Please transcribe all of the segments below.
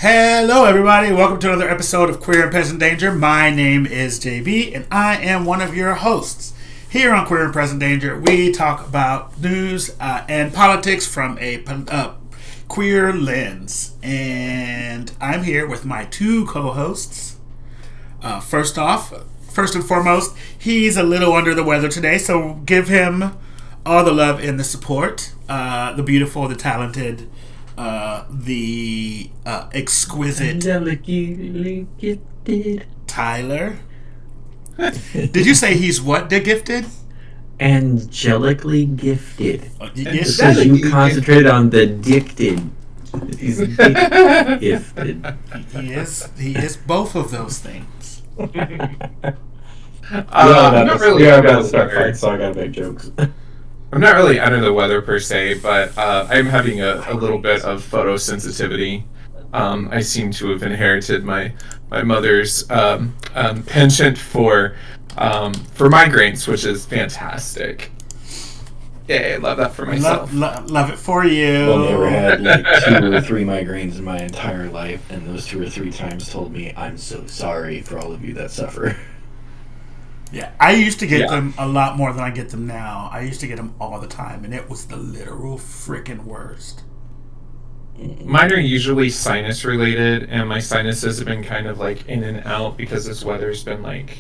Hello, everybody. Welcome to another episode of Queer and Present Danger. My name is JB, and I am one of your hosts. Here on Queer and Present Danger, we talk about news and politics from a queer lens. And I'm here with my two co-hosts. First and foremost, he's a little under the weather today, so give him all the love and the support. The beautiful, the talented, the exquisite Delicately gifted. Tyler. Did you say he's what? The gifted? Angelically gifted. Yes. Because you concentrate on the dicted. He's gifted. He is both of those things. I'm not really. Yeah, I gotta start fights, so I gotta make jokes. I'm not really under the weather per se, but I'm having a little bit of photosensitivity. I seem to have inherited my mother's penchant for migraines, which is fantastic. Yay, I love that for myself. Love it for you. I've never had like 2 or 3 migraines in my entire life, and those 2 or 3 times told me, I'm so sorry for all of you that suffer. Yeah, I used to get them a lot more than I get them now. I used to get them all the time, and it was the literal freaking worst. Mine are usually sinus related, and my sinuses have been kind of like in and out because this weather's been like,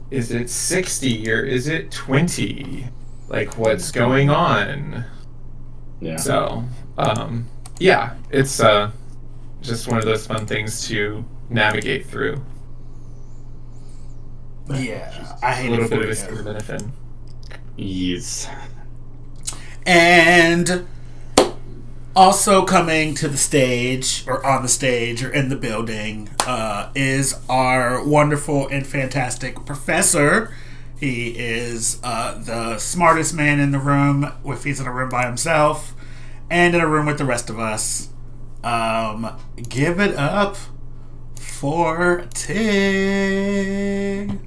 is it 60 or is it 20? Like, what's going on? Yeah. So, yeah, it's just one of those fun things to navigate through. Yeah, I A hate little it bit of for you. acetaminophen. Yes. And also coming to the stage, or on the stage, or in the building, is our wonderful and fantastic professor. He is the smartest man in the room, if he's in a room by himself, and in a room with the rest of us. Give it up for Tig.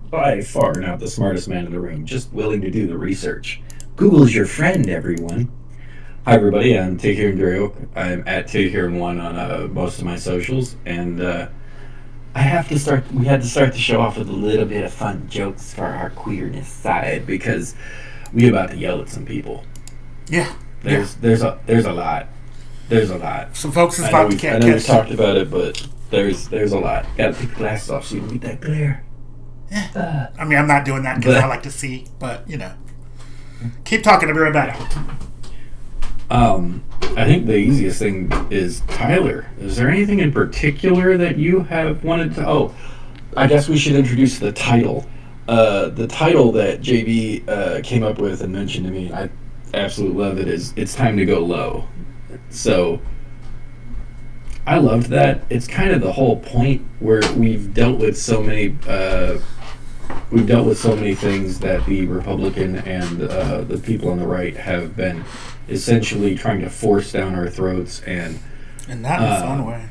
By far not the smartest man in the room, just willing to do the research. Google's your friend, everyone. Hi, everybody. I'm Tig Drew. I'm at Tig1 on most of my socials, and we had to start the show off with a little bit of fun jokes for our queerness side because we about to yell at some people. Yeah. There's a lot. There's a lot. Some folks is I know about to we've catch. talked about it, but there's a lot. Gotta take the glasses off so you don't get that glare. I mean, I'm not doing that because I like to see, but, you know. Keep talking. I'll be right back. I think the easiest thing is Tyler. Is there anything in particular that you have wanted to... Oh, I guess we should introduce the title. The title that JB came up with and mentioned to me, and I absolutely love it, is It's Time to Go Low. So, I loved that. It's kind of the whole point where we've dealt with so many things that the Republican and the people on the right have been essentially trying to force down our throats and not in a fun way.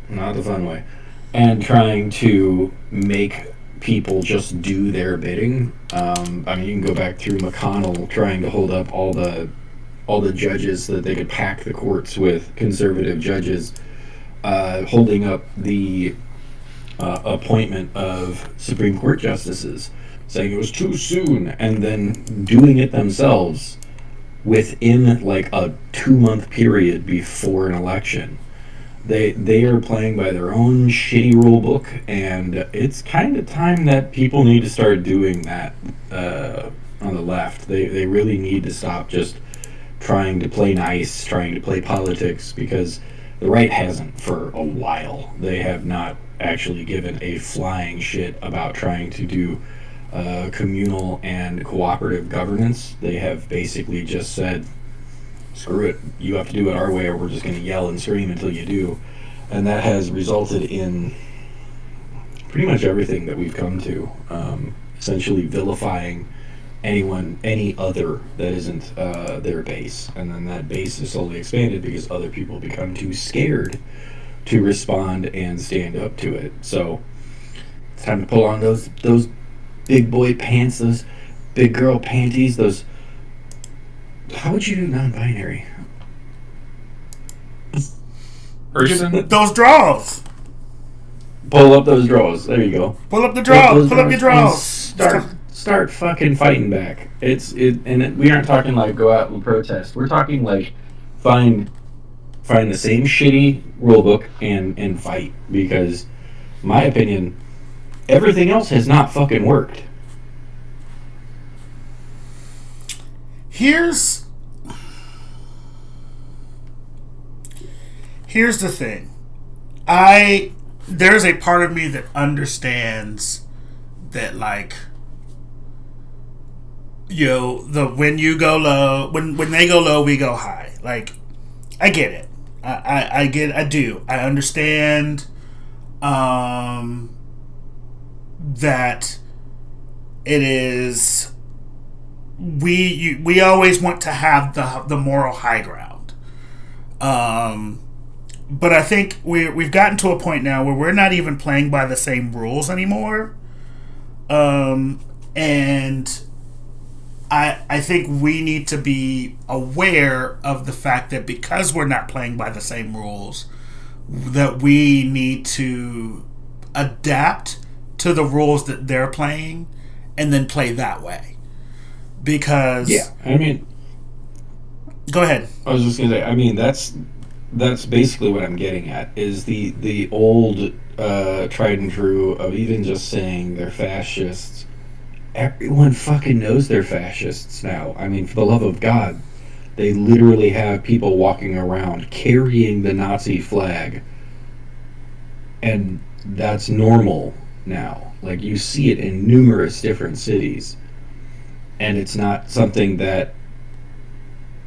Not the fun way, and trying to make people just do their bidding. I mean, you can go back through McConnell trying to hold up all the judges so that they could pack the courts with conservative judges, holding up the appointment of Supreme Court justices, saying it was too soon, and then doing it themselves within like a 2-month period before an election. They are playing by their own shitty rule book, and it's kind of time that people need to start doing that on the left. They really need to stop just trying to play nice, trying to play politics, because the right hasn't for a while. They have not actually given a flying shit about trying to do communal and cooperative governance. They have basically just said, screw it, you have to do it our way or we're just going to yell and scream until you do. And that has resulted in pretty much everything that we've come to, essentially vilifying any other that isn't their base. And then that base is slowly expanded because other people become too scared to respond and stand up to it. So it's time to pull on those big boy pants, those big girl panties, those... How would you do non-binary? person. Those draws. Pull up those draws. There you go. Pull up the Pull up draws. those Pull up your drawers and draws. Start fucking fighting back. We aren't talking like go out and protest. We're talking like find the same shitty rulebook and fight, because my opinion, everything else has not fucking worked. Here's the thing. There's a part of me that understands that, like, when you go low, when they go low, we go high. Like, I get it. I do. I understand that it is we always want to have the moral high ground. But I think we've gotten to a point now where we're not even playing by the same rules anymore. And I think we need to be aware of the fact that because we're not playing by the same rules, that we need to adapt to the rules that they're playing and then play that way. Because I mean, go ahead. I was just gonna say, I mean, that's basically what I'm getting at, is the old tried and true of even just saying they're fascists. Everyone fucking knows they're fascists now. I mean, for the love of God, they literally have people walking around carrying the Nazi flag, and that's normal now. Like, you see it in numerous different cities, and it's not something that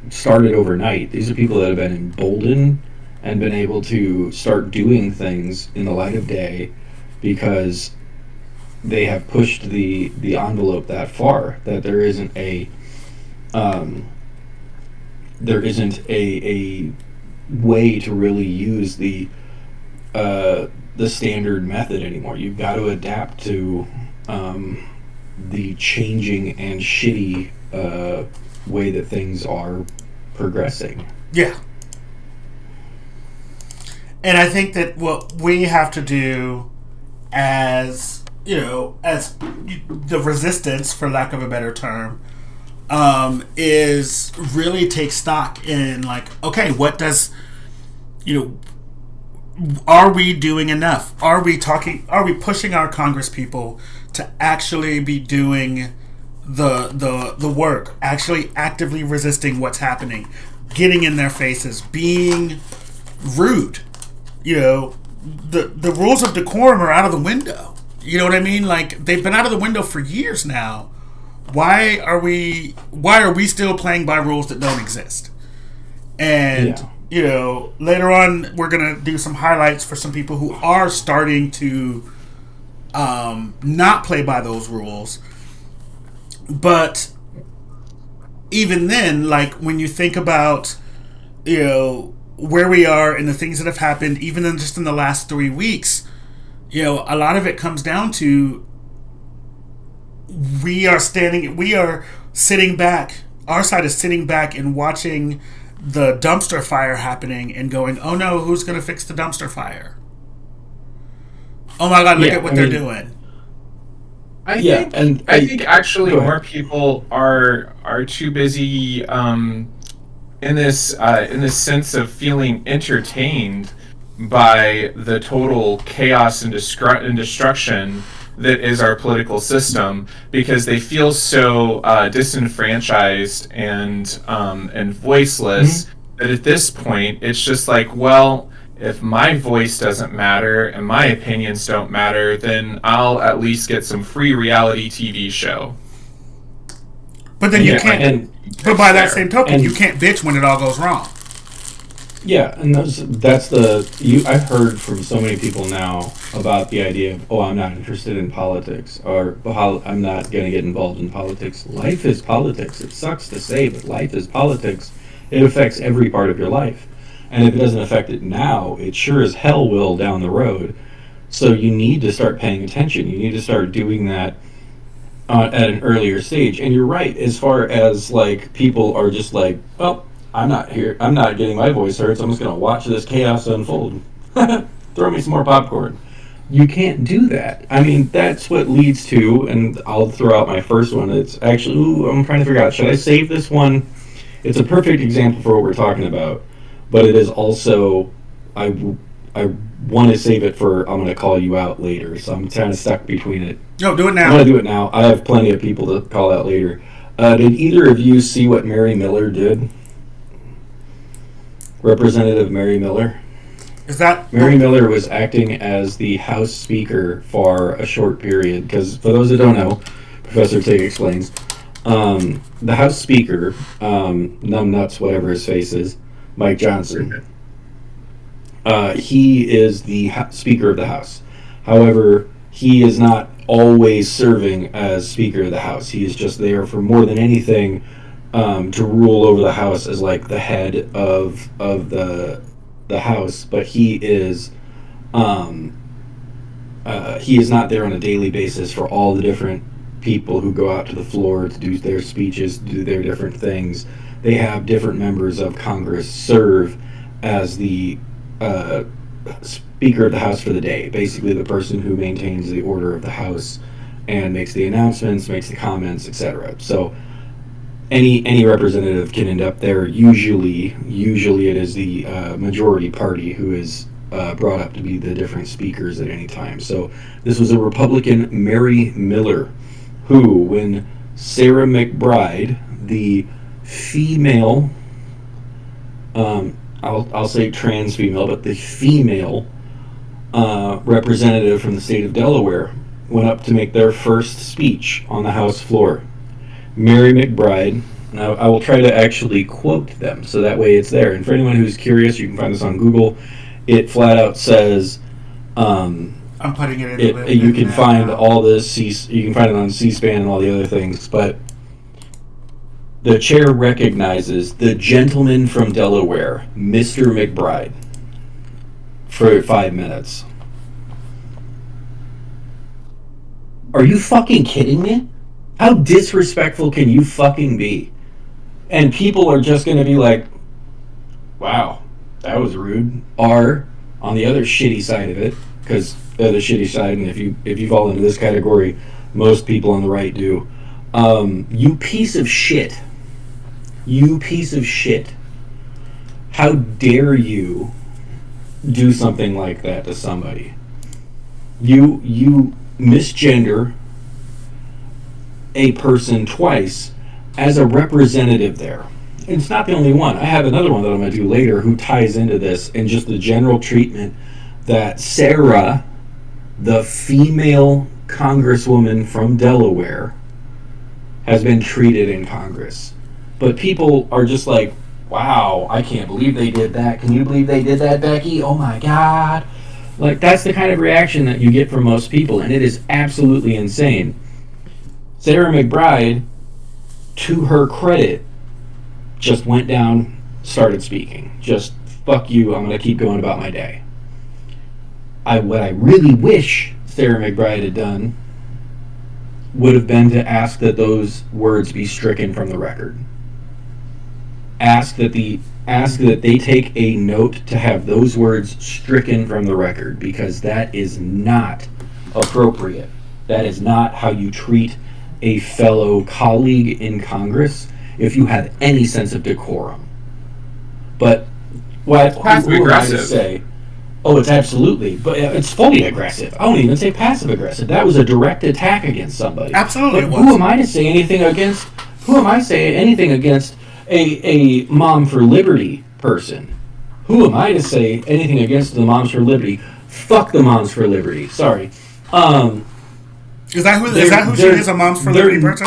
started overnight. These are people that have been emboldened and been able to start doing things in the light of day because they have pushed the envelope that far that there isn't a way to really use the standard method anymore. You've got to adapt to the changing and shitty way that things are progressing. Yeah. And I think that what we have to do as the resistance, for lack of a better term, is really take stock in, like, okay, what does, are we doing enough? Are we pushing our Congress people to actually be doing the work, actually actively resisting what's happening, getting in their faces, being rude? The rules of decorum are out of the window. You know what I mean? Like, they've been out of the window for years now. Why are we still playing by rules that don't exist? And later on we're gonna do some highlights for some people who are starting to not play by those rules. But even then, like, when you think about where we are and the things that have happened, even in the last 3 weeks, a lot of it comes down to we are sitting back. Our side is sitting back and watching the dumpster fire happening and going, oh no, who's going to fix the dumpster fire? Oh my God, look at what they're doing. I think actually more people are too busy in this sense of feeling entertained by the total chaos and destruction that is our political system, because they feel so disenfranchised and voiceless, that at this point it's just like, well, if my voice doesn't matter and my opinions don't matter, then I'll at least get some free reality TV show. But then you can't. But by that same token, you can't bitch when it all goes wrong. Yeah, and I've heard from so many people now about the idea of, I'm not interested in politics, or I'm not going to get involved in politics. Life is politics. It sucks to say, but life is politics. It affects every part of your life. And if it doesn't affect it now, it sure as hell will down the road. So you need to start paying attention. You need to start doing that at an earlier stage. And you're right, as far as, like, people are just like, well, I'm not here. I'm not getting my voice heard, so I'm just going to watch this chaos unfold. Throw me some more popcorn. You can't do that. I mean, that's what leads to, and I'll throw out my first one. It's actually, I'm trying to figure out, should I save this one? It's a perfect example for what we're talking about, but it is also, I want to save it for, I'm going to call you out later, so I'm kind of stuck between it. No, do it I'm now. going to do it now. I have plenty of people to call out later. Did either of you see what Mary Miller did? Representative Mary Miller? Is that Mary Miller was acting as the House Speaker for a short period, because for those that don't know, Professor Tig explains, the House Speaker, numbnuts, whatever his face is, Mike Johnson, he is the Speaker of the House. However, he is not always serving as Speaker of the House. He is just there for more than anything to rule over the House as like the head of the House, but he is not there on a daily basis for all the different people who go out to the floor to do their speeches, do their different things. They have different members of Congress serve as the Speaker of the House for the day, basically the person who maintains the order of the House and makes the announcements, makes the comments, etc. So any representative can end up there. Usually it is the majority party who is brought up to be the different speakers at any time. So this was a Republican, Mary Miller, who, when Sarah McBride, the female, I'll say trans female, but the female representative from the state of Delaware, went up to make their first speech on the House floor. Mary McBride. Now, I will try to actually quote them, so that way it's there. And for anyone who's curious, you can find this on Google. It flat out says, I'm putting it in. You can find all this. You can find it on C-SPAN and all the other things. But the chair recognizes the gentleman from Delaware, Mr. McBride, for 5 minutes. Are you fucking kidding me? How disrespectful can you fucking be? And people are just going to be like, wow, that was rude. Or, on the other shitty side of it, because they're the shitty side, and if you fall into this category, most people on the right do. You piece of shit. You piece of shit. How dare you do something like that to somebody? You misgender a person twice as a representative there. And it's not the only one. I have another one that I'm going to do later who ties into this, and just the general treatment that Sarah, the female congresswoman from Delaware, has been treated in Congress. But people are just like, wow, I can't believe they did that. Can you believe they did that, Becky? Oh my God. Like, that's the kind of reaction that you get from most people, and it is absolutely insane. Sarah McBride, to her credit, just went down, started speaking. Just, fuck you, I'm going to keep going about my day. What I really wish Sarah McBride had done would have been to ask that those words be stricken from the record. Ask that they take a note to have those words stricken from the record, because that is not appropriate. That is not how you treat a fellow colleague in Congress if you have any sense of decorum. But what Passive aggressive. Say, oh, it's absolutely, but it's fully aggressive. I won't even say passive aggressive. That was a direct attack against somebody. Absolutely, But it was. who am I to say anything against? Who am I to say anything against a Mom for Liberty person? Who am I to say anything against the Moms for Liberty? Fuck the Moms for Liberty. Sorry. Is that who she is? A Moms for Liberty person?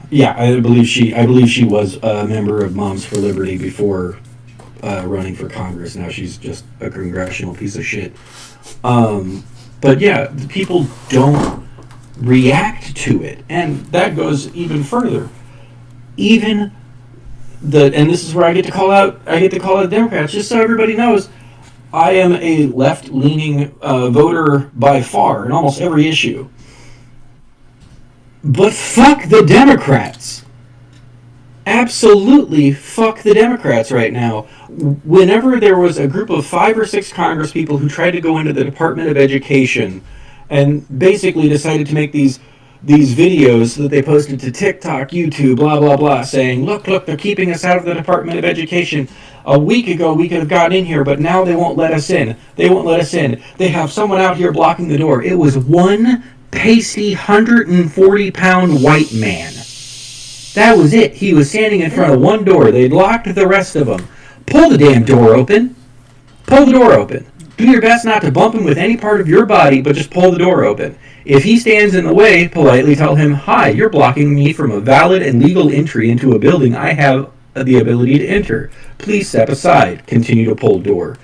Yeah, I believe she was a member of Moms for Liberty before running for Congress. Now she's just a congressional piece of shit. But yeah, people don't react to it, and that goes even further. And this is where I get to call out Democrats, just so everybody knows. I am a left-leaning voter by far in almost every issue. But fuck the Democrats. absolutely fuck the Democrats right now. Whenever there was a group of 5 or 6 Congress people who tried to go into the Department of Education and basically decided to make these videos that they posted to TikTok, YouTube, blah blah blah, saying, look, they're keeping us out of the Department of Education. A week ago we could have gotten in here, but now they won't let us in. They won't let us in. They have someone out here blocking the door. It was one pasty 140-pound white man. That was it. He was standing in front of one door. They'd locked the rest of them. Pull the damn door open. Pull the door open. Do your best not to bump him with any part of your body, but just pull the door open. If he stands in the way, politely tell him, hi, you're blocking me from a valid and legal entry into a building I have the ability to enter. Please step aside. Continue to pull door.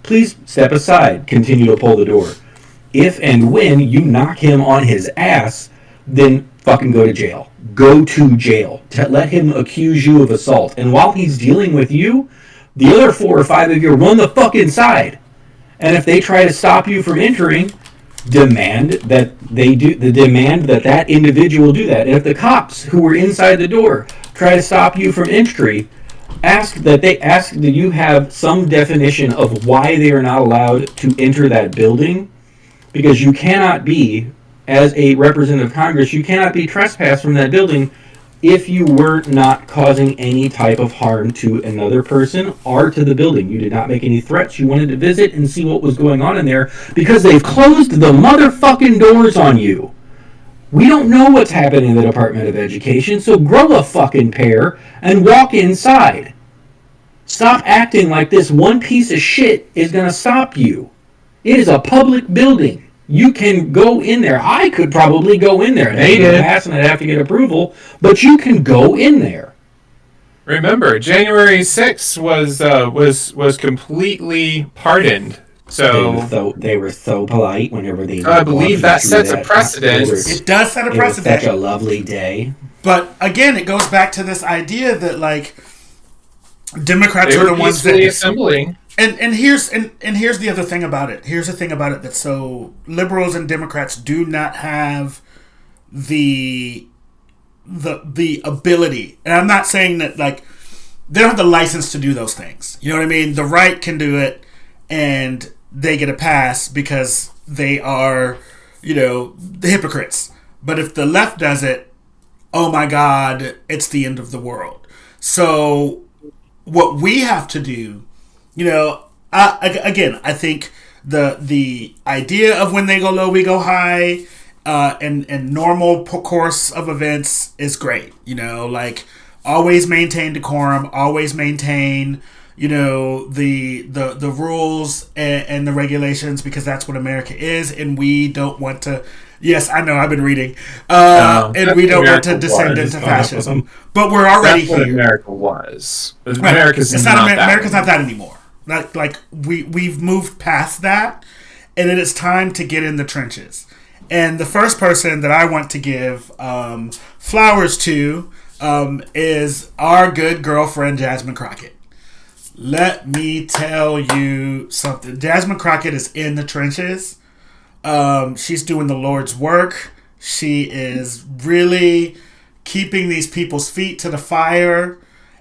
Please step aside. Continue to pull the door. If and when you knock him on his ass, then fucking go to jail. Go to jail. Let him accuse you of assault. And while he's dealing with you, the other 4 or 5 of you run the fuck inside. And if they try to stop you from entering, demand that that individual do that. And if the cops who were inside the door try to stop you from entry, ask that you have some definition of why they are not allowed to enter that building, because you cannot be, as a representative of Congress, you cannot be trespassed from that building if you were not causing any type of harm to another person or to the building. You did not make any threats. You wanted to visit and see what was going on in there, because they've closed the motherfucking doors on you. We don't know what's happening in the Department of Education, so grow a fucking pair and walk inside. Stop acting like this one piece of shit is going to stop you. It is a public building. You can go in there. I could probably go in there. They did pass, and I'd have to get approval, but you can go in there. Remember, January 6th was completely pardoned. So they were so polite whenever they. I believe that sets a precedent. It does set a precedent. Such a lovely day. But again, it goes back to this idea that like Democrats are the ones that assembling. And here's the other thing about it. Here's the thing about it that so liberals and Democrats do not have the ability. And I'm not saying that like they don't have the license to do those things. You know what I mean? The right can do it and they get a pass because they are, the hypocrites. But if the left does it, oh my God, it's the end of the world. So what we have to do, again, I think the idea of when they go low, we go high, and normal course of events is great. Like always maintain decorum, always maintain, the rules and the regulations, because that's what America is, and we don't want to. Yes, I know. I've been reading, and we don't want to descend into fascism. But we're already that's what here. America was. Right. America's not that. America's not that anymore. Like we've moved past that, and it is time to get in the trenches. And the first person that I want to give flowers to is our good girlfriend Jasmine Crockett. Let me tell you something. Jasmine Crockett is in the trenches. She's doing the Lord's work. She is really keeping these people's feet to the fire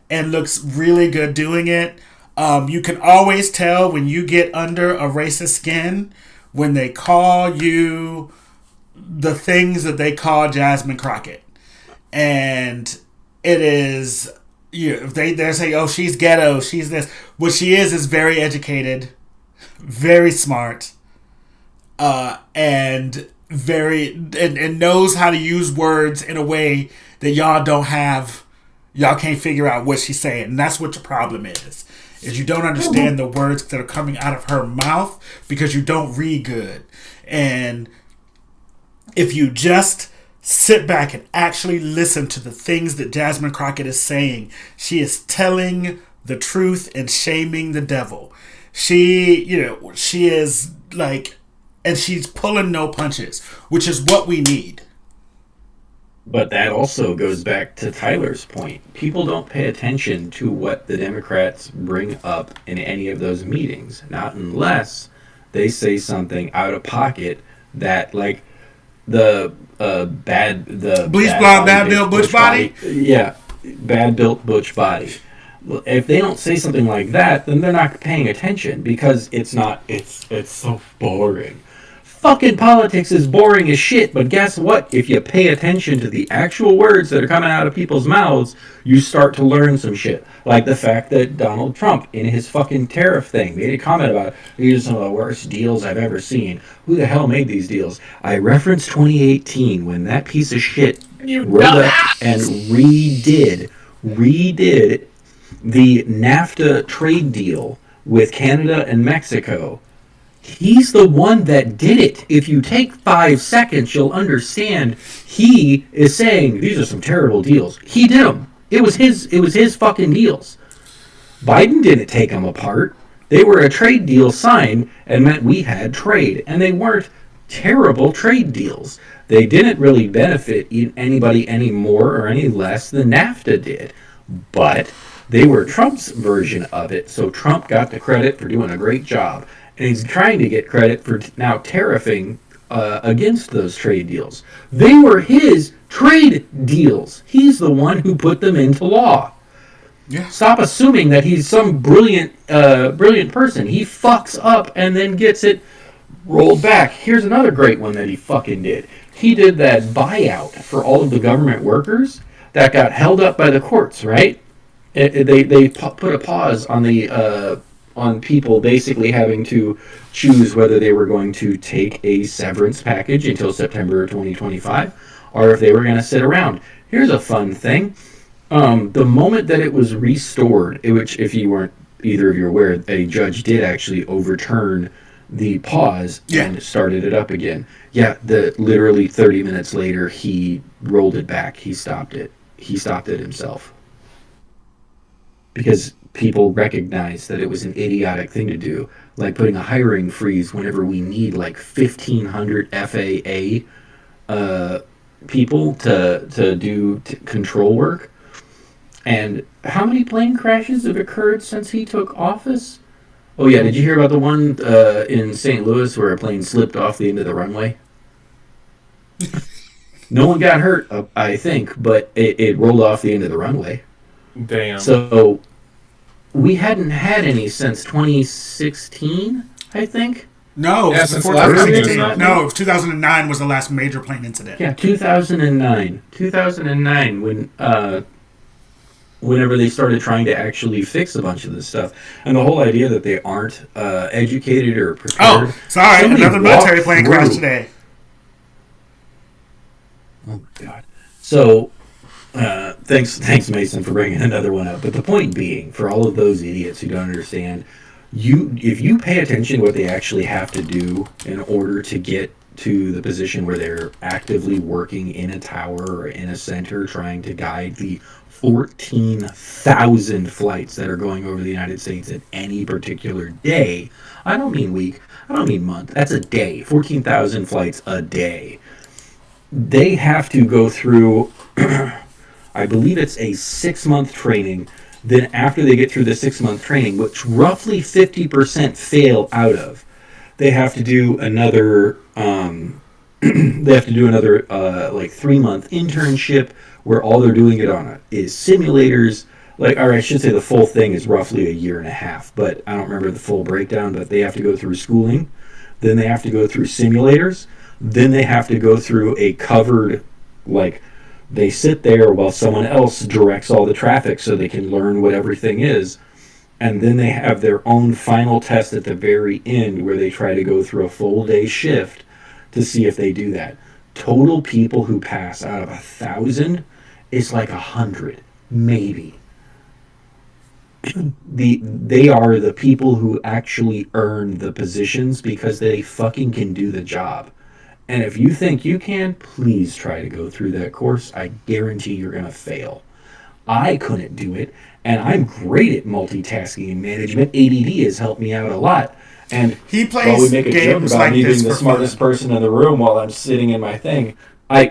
and looks really good doing it. You can always tell when you get under a racist skin when they call you the things that they call Jasmine Crockett. And it is, they say, oh, she's ghetto, she's this. What she is very educated, very smart, and and knows how to use words in a way that y'all can't figure out what she's saying. And that's what your problem is you don't understand the words that are coming out of her mouth because you don't read good. And if you just sit back and actually listen to the things that Jasmine Crockett is saying, she is telling the truth and shaming the devil. She is like, and she's pulling no punches, which is what we need. But that also goes back to Tyler's point. People don't pay attention to what the Democrats bring up in any of those meetings, not unless they say something out of pocket that, like, the Bleach Blonde Bad Bill Bush Body? Yeah. bad built butch body. If they don't say something like that, then they're not paying attention because it's so boring. Fucking politics is boring as shit, but guess what? If you pay attention to the actual words that are coming out of people's mouths, you start to learn some shit. Like the fact that Donald Trump, in his fucking tariff thing, made a comment about, these are some of the worst deals I've ever seen. Who the hell made these deals? I referenced 2018 when that piece of shit rolled up and redid the NAFTA trade deal with Canada and Mexico. He's the one that did it. If you take 5 seconds, you'll understand he is saying these are some terrible deals. He did them. It was his fucking deals. Biden didn't take them apart. They were a trade deal signed and meant we had trade, and they weren't terrible trade deals. They didn't really benefit anybody any more or any less than NAFTA did, but they were Trump's version of it, so Trump got the credit for doing a great job. And he's trying to get credit for now tariffing against those trade deals. They were his trade deals. He's the one who put them into law. Yeah. Stop assuming that he's some brilliant person. He fucks up and then gets it rolled back. Here's another great one that he fucking did. He did that buyout for all of the government workers that got held up by the courts, right? They put a pause on the on people basically having to choose whether they were going to take a severance package until September 2025 or if they were going to sit around. Here's a fun thing. The moment that it was restored, which if you weren't either of you aware, a judge did actually overturn the pause and started it up again. Yeah, literally 30 minutes later, he rolled it back. He stopped it. He stopped it himself. Because people recognized that it was an idiotic thing to do, like putting a hiring freeze whenever we need like 1,500 FAA people to do control work. And how many plane crashes have occurred since he took office? Oh yeah, did you hear about the one in St. Louis where a plane slipped off the end of the runway? No one got hurt, I think, but it rolled off the end of the runway. Damn. So we hadn't had any since 2016, I think. No, Yeah, it was since before the last 2016. time. No, 2009 was the last major plane incident. Yeah, 2009. 2009 when whenever they started trying to actually fix a bunch of this stuff. And the whole idea that they aren't educated or prepared. Oh, sorry, Somebody another military walked plane through. crashed today. Oh my god. So thanks Mason for bringing another one up. But the point being, for all of those idiots who don't understand, if you pay attention to what they actually have to do in order to get to the position where they're actively working in a tower or in a center trying to guide the 14,000 flights that are going over the United States at any particular day. I don't mean week, I don't mean month. That's a day. 14,000 flights a day. They have to go through, I believe it's a 6-month training. Then after they get through the 6-month training, which roughly 50% fail out of, they have to do another like 3-month internship where all they're doing it on is simulators. Or I should say the full thing is roughly a year and a half, but I don't remember the full breakdown. But they have to go through schooling, then they have to go through simulators, then they have to go through a covered, they sit there while someone else directs all the traffic so they can learn what everything is. And then they have their own final test at the very end where they try to go through a full day shift to see if they do that. Total people who pass out of 1,000 is like 100, maybe. They are the people who actually earn the positions because they fucking can do the job. And if you think you can, please try to go through that course. I guarantee you're going to fail. I couldn't do it, and I'm great at multitasking and management. ADD has helped me out a lot. And He while plays we make a joke games about like me this being the for smartest fun. person in the room while I'm sitting in my thing, I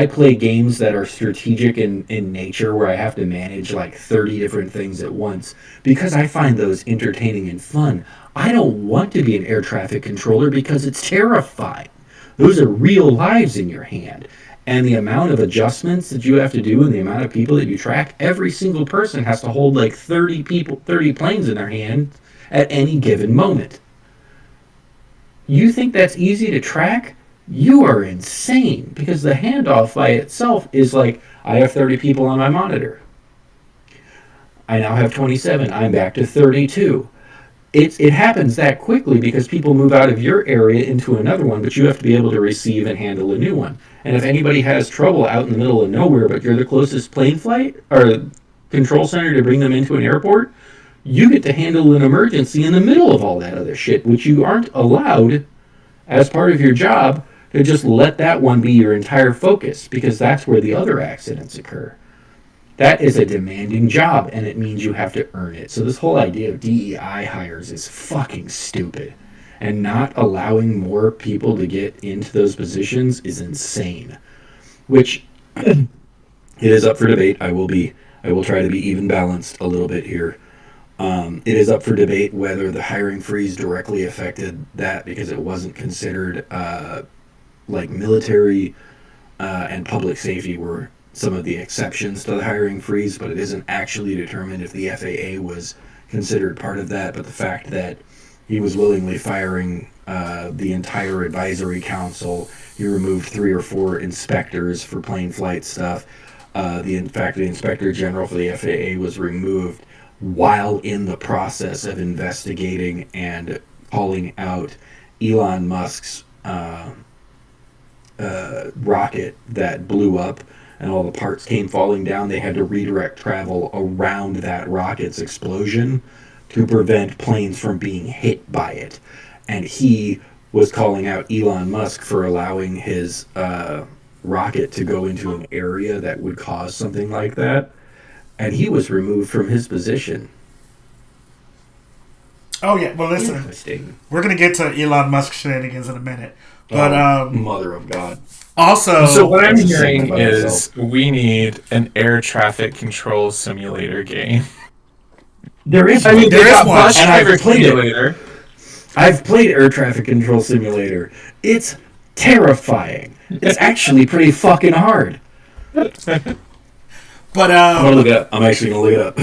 play games that are strategic in nature where I have to manage like 30 different things at once because I find those entertaining and fun. I don't want to be an air traffic controller because it's terrifying. Those are real lives in your hand. And the amount of adjustments that you have to do and the amount of people that you track, every single person has to hold like 30 planes in their hand at any given moment. You think that's easy to track? You are insane, because the handoff by itself is like, I have 30 people on my monitor. I now have 27. I'm back to 32. It happens that quickly because people move out of your area into another one, but you have to be able to receive and handle a new one. And if anybody has trouble out in the middle of nowhere, but you're the closest plane flight or control center to bring them into an airport, you get to handle an emergency in the middle of all that other shit, which you aren't allowed as part of your job to just let that one be your entire focus, because that's where the other accidents occur. That is a demanding job, and it means you have to earn it. So this whole idea of DEI hires is fucking stupid. And not allowing more people to get into those positions is insane. Which, it is up for debate. I will try to be even balanced a little bit here. It is up for debate whether the hiring freeze directly affected that, because it wasn't considered, like military and public safety were some of the exceptions to the hiring freeze, but it isn't actually determined if the FAA was considered part of that. But the fact that he was willingly firing the entire advisory council, he removed 3 or 4 inspectors for plane flight stuff. In fact, the inspector general for the FAA was removed while in the process of investigating and calling out Elon Musk's rocket that blew up, and all the parts came falling down. They had to redirect travel around that rocket's explosion to prevent planes from being hit by it. And he was calling out Elon Musk for allowing his rocket to go into an area that would cause something like that. And he was removed from his position. Oh, yeah. Well, listen. Interesting. We're going to get to Elon Musk shenanigans in a minute. But mother of God. Also, So what I'm That's hearing something about is myself. we need an air traffic control simulator game. There is I mean, There they is got one, bus and I've driver played it. simulator. I've played Air Traffic Control Simulator. It's terrifying. It's actually pretty fucking hard. but I'm gonna look it up. I'm actually gonna look it up.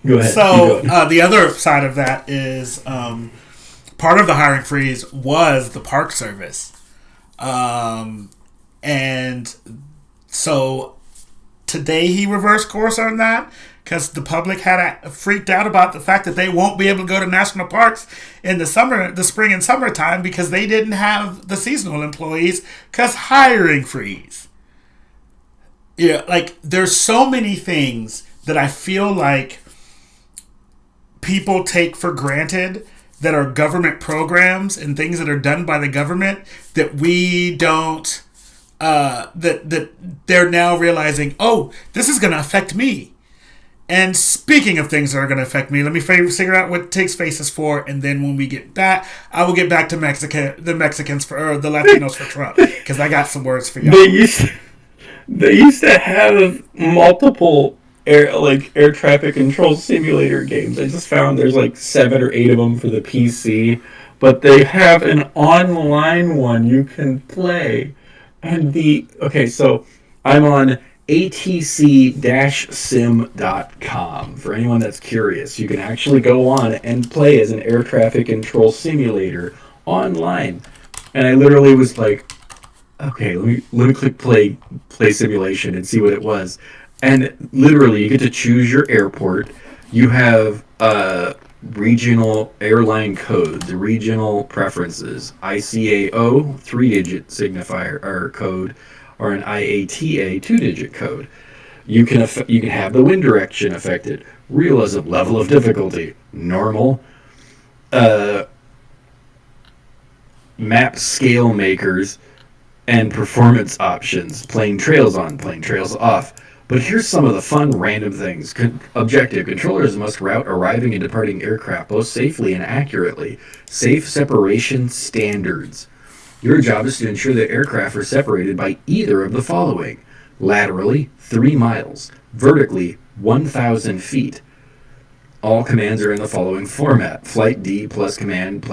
Go ahead. so Keep going. the other side of that is part of the hiring freeze was the Park Service, and so today he reversed course on that, because the public had freaked out about the fact that they won't be able to go to national parks in the spring and summertime, because they didn't have the seasonal employees, because hiring freeze. Yeah, like there's so many things that I feel like people take for granted that are government programs and things that are done by the government that we don't, that they're now realizing, oh, this is going to affect me. And speaking of things that are going to affect me, let me figure out what Takes Face is for, and then when we get back, I will get back to the Mexicans or the Latinos for Trump, because I got some words for y'all. They used to have multiple air traffic control simulator games. I just found there's like 7 or 8 of them for the PC, but they have an online one you can play. And so I'm on atc-sim.com. For anyone that's curious, you can actually go on and play as an air traffic control simulator online. And I literally was like, okay, let me click play simulation and see what it was. And literally, you get to choose your airport. You have regional airline codes, regional preferences, ICAO 3-digit signifier or code, or an IATA 2-digit code. You can have the wind direction affected, realism, level of difficulty, normal, map scale makers, and performance options, plane trails on, plane trails off. But here's some of the fun random things. Objective: controllers must route arriving and departing aircraft both safely and accurately. Safe separation standards. Your job is to ensure that aircraft are separated by either of the following: laterally, 3 miles, vertically, 1,000 feet. All commands are in the following format: flight D plus command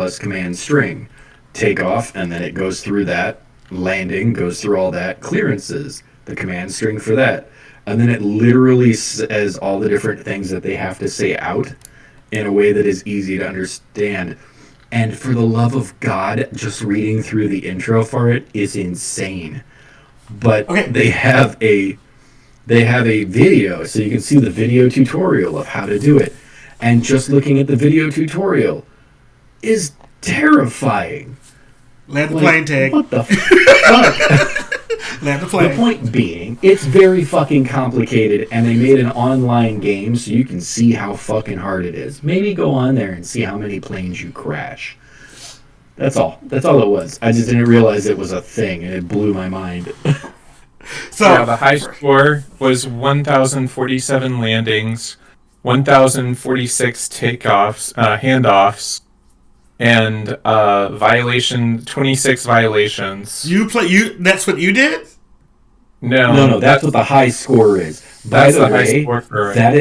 string. Takeoff, and then it goes through that. Landing goes through all that. Clearances. the command string for that. And then it literally says all the different things that they have to say out in a way that is easy to understand. And for the love of God, just reading through the intro for it is insane. But Okay. they have a video, so you can see the video tutorial of how to do it. And just looking at the video tutorial is terrifying. Land the Like, plane tag. what the fuck? Land the The plane. point being, it's very fucking complicated, and they made an online game so you can see how fucking hard it is. Maybe go on there and see how many planes you crash. That's all. That's all it was. I just didn't realize it was a thing, and it blew my mind. So Yeah, the high score was 1,047 landings, 1,046 takeoffs, handoffs, and 26 violations. that's what you did? No, that's what the high score is. By That's the the high way, score for that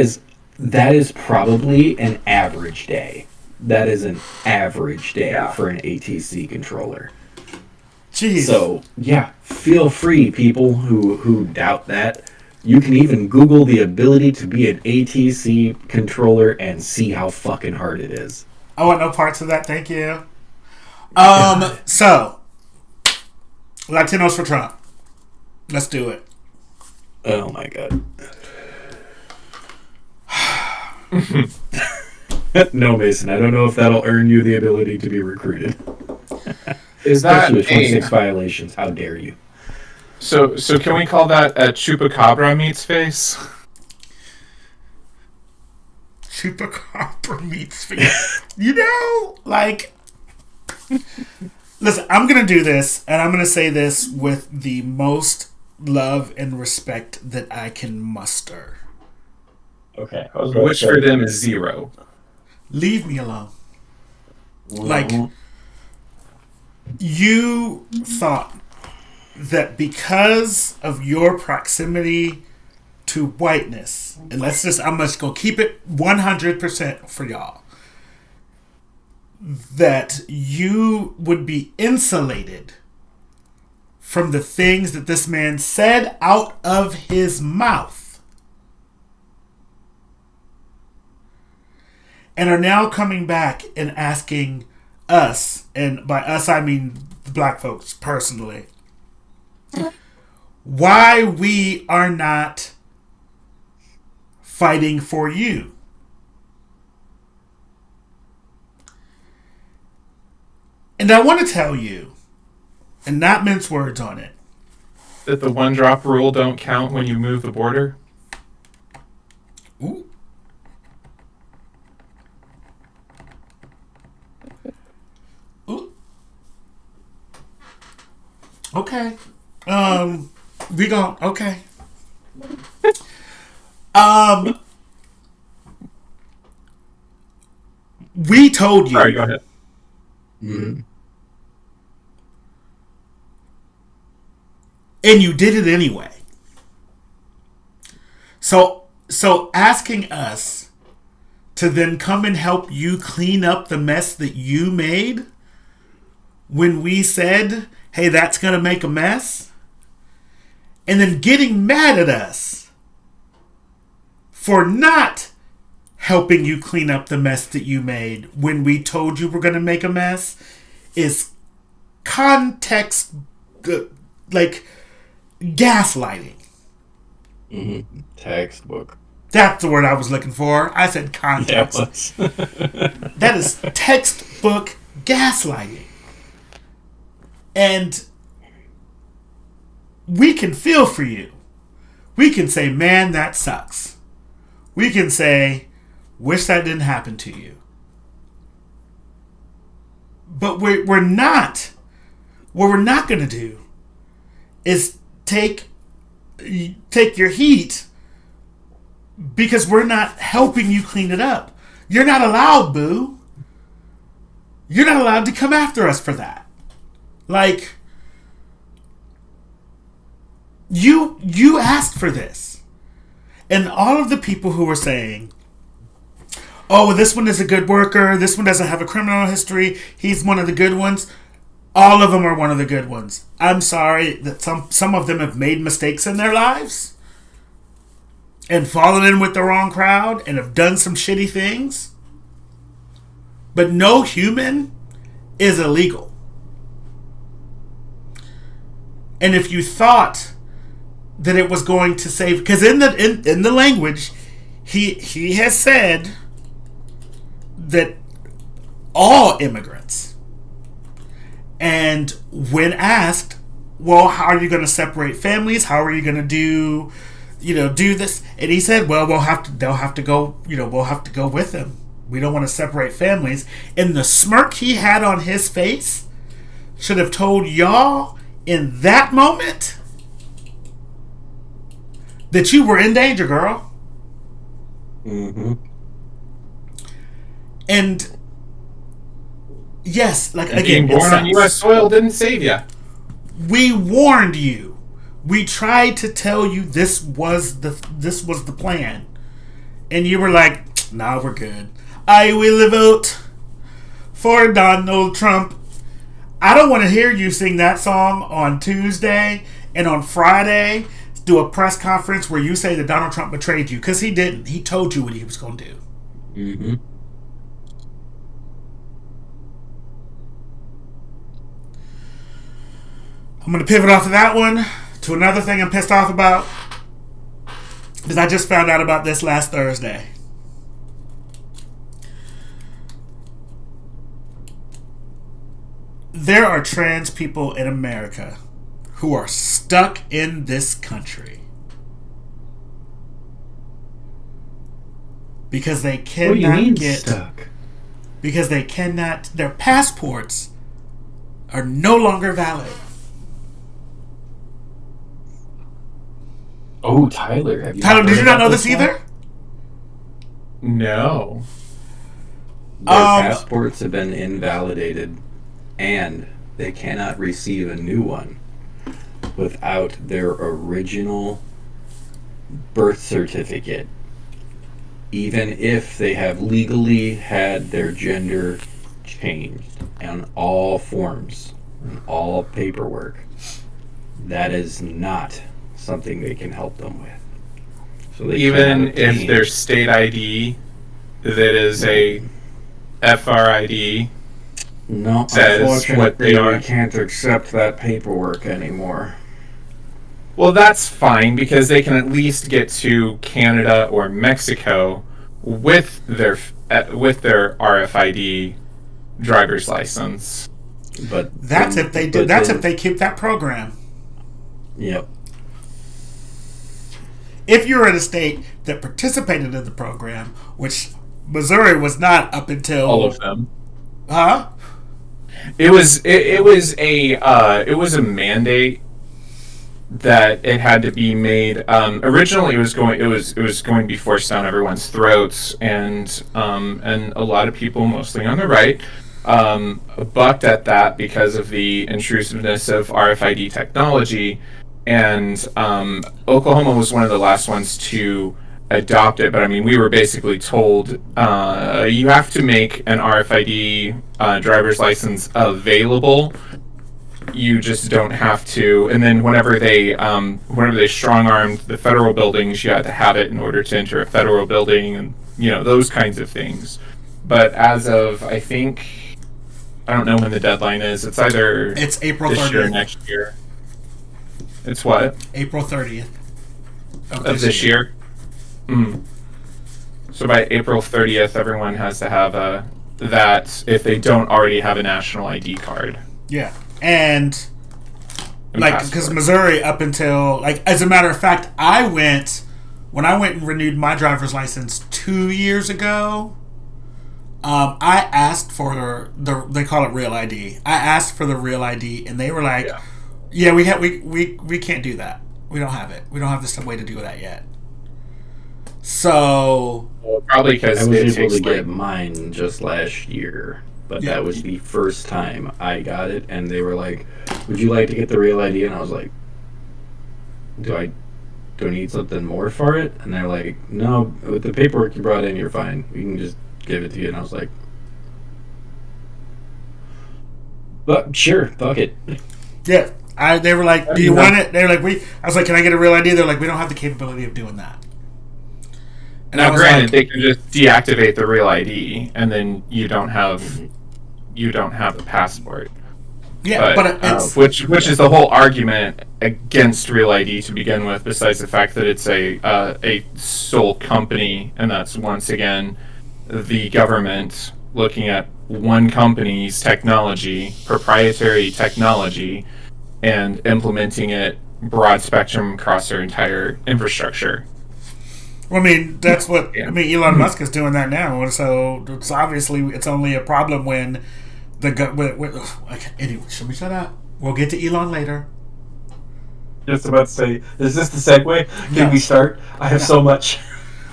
is probably an average day. That is an average day for an ATC controller. Jeez. So, yeah, feel free, people who doubt that. You can even Google the ability to be an ATC controller and see how fucking hard it is. I want no parts of that, thank you. So Latinos for Trump. Let's do it. Oh my god. No, Mason, I don't know if that'll earn you the ability to be recruited. Is that Especially with 26 a, violations. How dare you? so can we call that a chupacabra meets face? Chupacabra meets face. You know, like, listen, I'm going to do this, and I'm going to say this with the most love and respect that I can muster. Okay. Which for them is 0. Leave me alone. Like, you thought that because of your proximity to whiteness, and I'm just going to keep it 100% for y'all, that you would be insulated from the things that this man said out of his mouth, and are now coming back and asking us, and by us I mean the black folks personally, why we are not fighting for you. And I want to tell you, and not mince words on it, That the 1-drop rule don't count when you move the border? ooh. Ooh. Okay. We gon' okay. We told you. Sorry, go ahead. Mm-hmm. And you did it anyway. So asking us to then come and help you clean up the mess that you made when we said, hey, that's going to make a mess, and then getting mad at us for not helping you clean up the mess that you made when we told you we're going to make a mess is context, like gaslighting. Mm-hmm. Textbook. That's the word I was looking for. I said context. That is textbook gaslighting. And we can feel for you. We can say, man, that sucks. We can say, wish that didn't happen to you. But we're not. What we're not going to do is take your heat because we're not helping you clean it up. You're not allowed, boo. You're not allowed to come after us for that. Like, you asked for this. And all of the people who were saying, oh, this one is a good worker, this one doesn't have a criminal history, he's one of the good ones. All of them are one of the good ones. I'm sorry that some of them have made mistakes in their lives and fallen in with the wrong crowd and have done some shitty things. But no human is illegal. And if you thought that it was going to save, because in the language, he has said that all immigrants. And when asked, well, how are you going to separate families? How are you going to do this? And he said, well, they'll have to go with them. We don't want to separate families. And the smirk he had on his face should have told y'all in that moment that you were in danger, girl. Mm-hmm. And yes, like And again, being born on U.S. soil didn't save you. we warned you. We tried to tell you this was the plan, and you were like, "Nah, we're good. I will vote for Donald Trump." I don't want to hear you sing that song on Tuesday and on Friday do a press conference where you say that Donald Trump betrayed you, because he didn't. He told you what he was going to do. Mm-hmm. I'm going to pivot off of that one to another thing I'm pissed off about, because I just found out about this last Thursday. There are trans people in America who are stuck in this country because they What do you cannot mean get stuck? because they cannot, their passports are no longer valid. Oh, Tyler, have you? Tyler, did you not heard know about this one? either? No. Their Um, passports have been invalidated, and they cannot receive a new one without their original birth certificate, even if they have legally had their gender changed on all forms and all paperwork. That is not something they can help them with. So they Even cannot if obtain- their state ID that is a FRID no, says unfortunately, what they are. we can't accept that paperwork anymore. Well, that's fine because they can at least get to Canada or Mexico with their RFID driver's license. But That's then- if they do. but That's then- if they keep that program. Yep. If you're in a state that participated in the program, which Missouri was not up until All of them. huh? It was a mandate that it had to be made. Originally, it was going to be forced down everyone's throats, and a lot of people, mostly on the right, bucked at that because of the intrusiveness of RFID technology. And Oklahoma was one of the last ones to adopt it. But I mean, we were basically told you have to make an RFID driver's license available. You just don't have to. And then whenever they strong-armed the federal buildings, you had to have it in order to enter a federal building, and those kinds of things. But as of, I don't know when the deadline is. It's either It's April this year or 30th. next year. It's what? April 30th Of this year? So by April 30th, everyone has to have that if they don't already have a national ID card. Yeah, and and because passport. Missouri up until as a matter of fact, when I went and renewed my driver's license 2 years ago. I asked for they call it Real ID. I asked for the Real ID, and they were like, "Yeah, we can't do that. We don't have it. We don't have the way to do that yet." So Well, probably because I was it able takes to get mine just last year, but Yeah. that was the first time I got it, and they were like, "Would you like to get the Real ID?" And I was like, "Do I need something more for it?" And they're like, "No, with the paperwork you brought in, you're fine. We can just give it to you." And I was like, But sure, fuck it. Yeah. They were like, do you want it? They were like, I was like, can I get a real ID? They're like, we don't have the capability of doing that. And Now, granted, they can just deactivate the real ID, and then you don't have the passport. Yeah, but it's which is the whole argument against Real ID to begin with. Besides the fact that it's a sole company, and that's once again the government looking at one company's technology, proprietary technology, and implementing it broad spectrum across their entire infrastructure. I mean, that's what Elon Musk is doing that now. So it's obviously it's only a problem when anyway, should we shut up? We'll get to Elon later. Just about to say, is this the segue? Can we start? I have so much.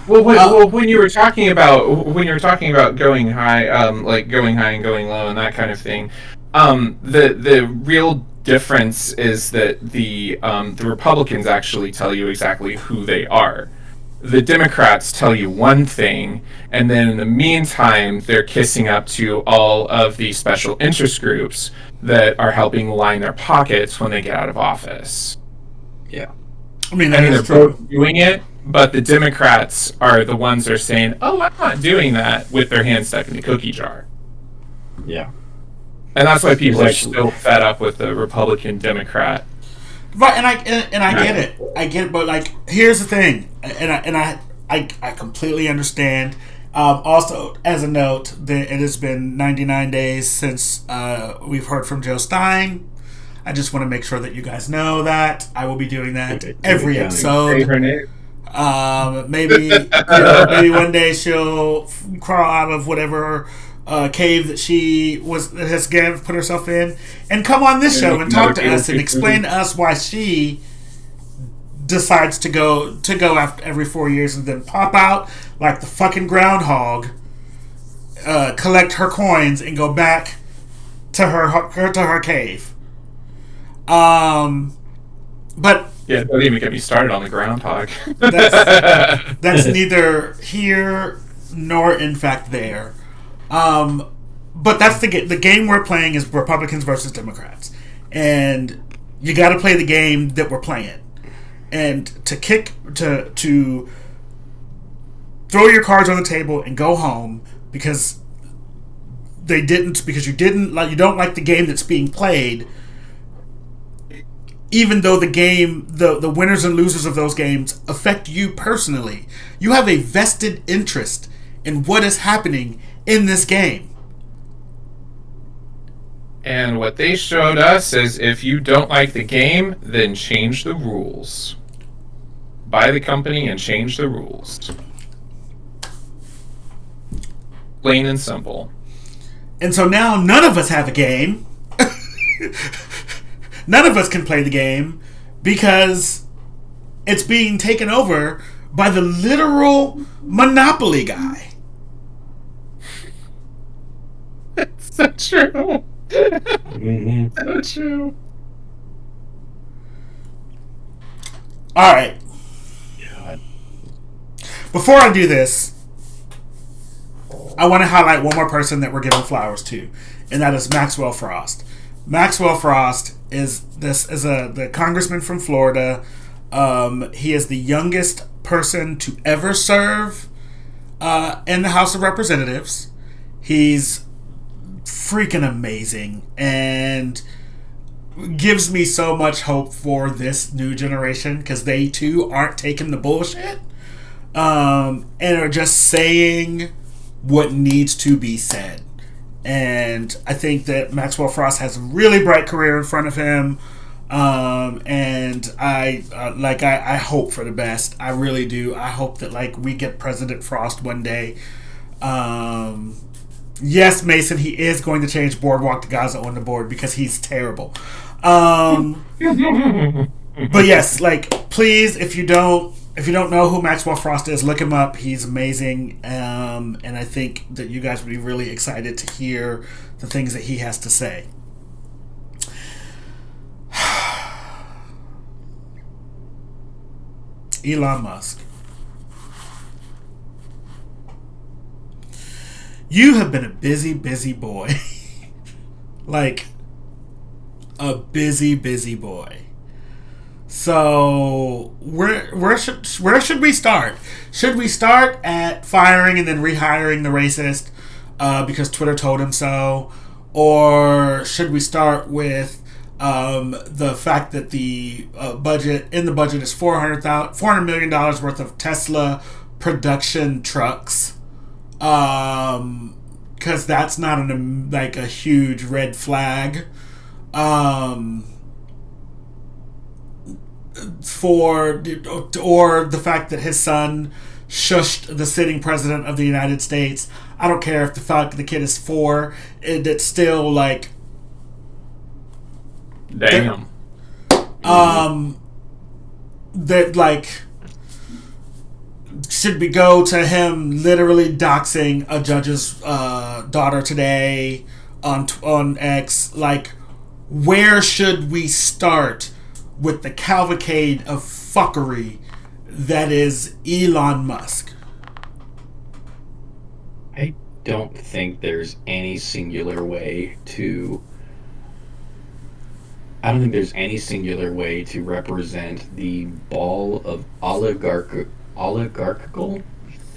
Well, when you were talking about going high, like going high and going low and that kind of thing, the real difference is that the Republicans actually tell you exactly who they are. The Democrats tell you one thing, and then in the meantime, they're kissing up to all of the special interest groups that are helping line their pockets when they get out of office. Yeah. I mean, they're both doing it, but the Democrats are the ones that are saying, "Oh, I'm not doing that," with their hands stuck in the cookie jar. Yeah. And that's why people are still fed up with the Republican-Democrat. Right, and I get it. I get it, but like, here's the thing, and I completely understand. Also, as a note, it has been 99 days since we've heard from Joe Stein. I just want to make sure that you guys know that I will be doing that every episode. Maybe maybe one day she'll crawl out of whatever cave that she has put herself in, and come on this show and talk to us and explain to us why she decides to go after every 4 years and then pop out like the fucking groundhog, collect her coins and go back to her cave. But yeah, don't even get me started on the groundhog. that's neither here nor in fact there. But that's the game we're playing is Republicans versus Democrats, and you got to play the game that we're playing. And to throw your cards on the table and go home because you don't like the game that's being played. Even though the game, the winners and losers of those games affect you personally, you have a vested interest in what is happening in this game. And what they showed us is if you don't like the game, then change the rules. Buy the company and change the rules. Plain and simple. And so now none of us have a game. None of us can play the game because it's being taken over by the literal Monopoly guy. It's so true. Mm-hmm. So true. All right. God. Before I do this, I want to highlight one more person that we're giving flowers to, and that is Maxwell Frost. Maxwell Frost is the congressman from Florida. He is the youngest person to ever serve in the House of Representatives. He's freaking amazing and gives me so much hope for this new generation because they too aren't taking the bullshit and are just saying what needs to be said. And I think that Maxwell Frost has a really bright career in front of him. And I hope for the best. I really do. I hope that we get President Frost one day. Yes, Mason, he is going to change Boardwalk to Gaza on the board because he's terrible. But yes, please, if you don't know who Maxwell Frost is, look him up. He's amazing. And I think that you guys would be really excited to hear the things that he has to say. Elon Musk. You have been a busy, busy boy. a busy, busy boy. So where should we start? Should we start at firing and then rehiring the racist because Twitter told him so, or should we start with the fact that the budget is $400 million worth of Tesla production trucks, because that's not a huge red flag. Or the fact that his son shushed the sitting president of the United States. I don't care if the kid is 4. It's still like, Damn. that like, should we go to him literally doxing a judge's daughter today on X? Like, where should we start with the cavalcade of fuckery that is Elon Musk? I don't think there's any singular way to. I don't think there's any singular way to represent the ball of oligarchical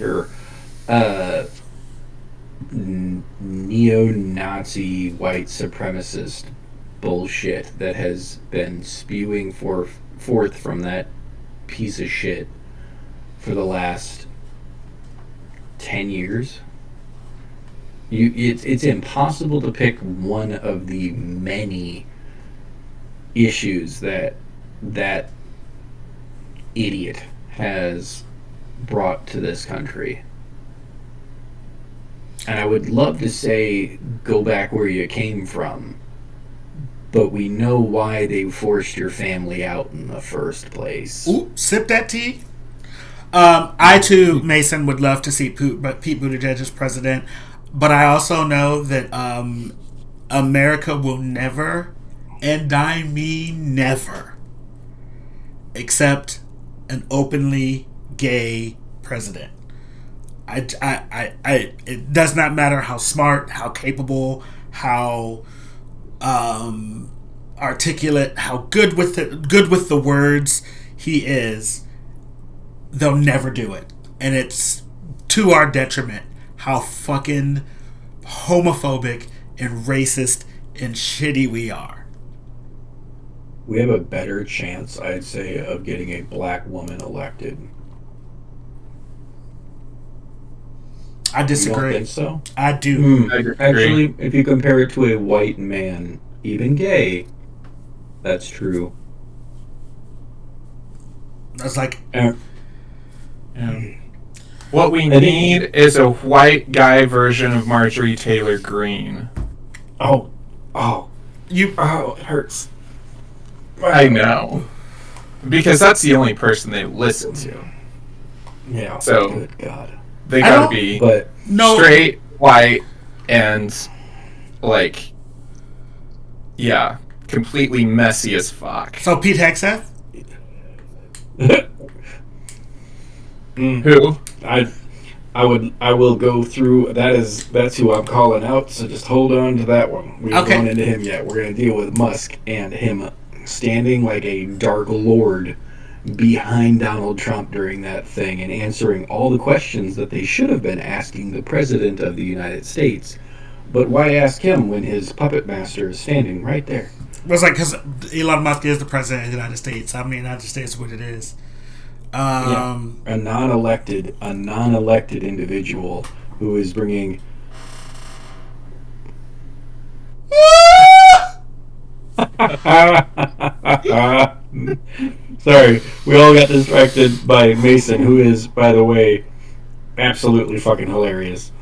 or neo-Nazi white supremacist bullshit that has been spewing forth from that piece of shit for the last 10 years. It's impossible to pick one of the many issues that idiot has brought to this country. And I would love to say go back where you came from, but we know why they forced your family out in the first place. Ooh, sip that tea. I too, Mason, would love to see Pete Buttigieg as president, but I also know that America will never, and I mean never, accept an openly gay president. It does not matter how smart, how capable, how articulate, how good with the words he is. They'll never do it, and it's to our detriment how fucking homophobic and racist and shitty we are. We have a better chance, I'd say, of getting a black woman elected. I disagree. You don't think so? I do. I agree. Actually, if you compare it to a white man, even gay, that's true. That's like, Yeah. What we need is a white guy version of Marjorie Taylor Greene. Oh, you. it hurts. I know. Because that's the only person they listen to. Yeah. So- Good God. They I gotta don't- be But No. straight, white, and like, yeah, completely messy as fuck. So Pete Hegseth? Who? I will go through. That's who I'm calling out. So just hold on to that one. We haven't Okay. gone into him yet. We're gonna deal with Musk and him standing like a dark lord behind Donald Trump during that thing and answering all the questions that they should have been asking the president of the United States. But why ask him when his puppet master is standing right there? It was like, because Elon Musk is the president of the United States. I mean, the United States is what it is. A non-elected individual who is bringing. Sorry, we all got distracted by Mason, who is, by the way, absolutely fucking hilarious.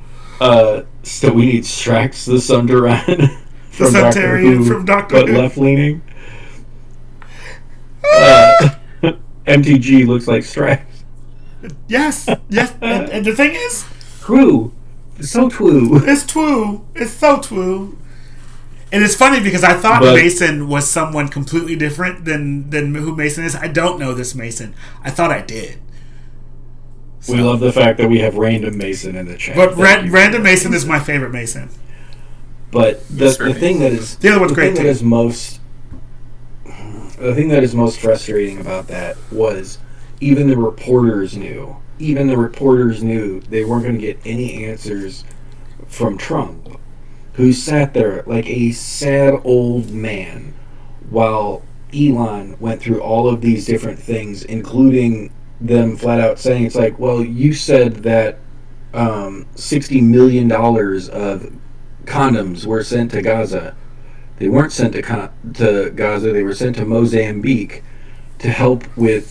So we need Strax the Sundaran from Doctor Suntarian Who, from Doctor but Who. left-leaning. MTG looks like Strax. Yes. And the thing is, True. So true. it's twoo. It's so twoo. And it's funny because I thought But- Mason was someone completely different than who Mason is. I don't know this Mason. I thought I did. We love the fact that we have Random Mason in the chat. But Thank you. Random Mason is my favorite Mason. But the Mr. thing that is The other one's the great thing that too. is most The thing that is most frustrating about that was even the reporters knew. Even the reporters knew they weren't going to get any answers from Trump, who sat there like a sad old man while Elon went through all of these different things, including them flat out saying, it's like, well, you said that $60 million of condoms were sent to Gaza. They weren't sent to Gaza. They were sent to Mozambique to help with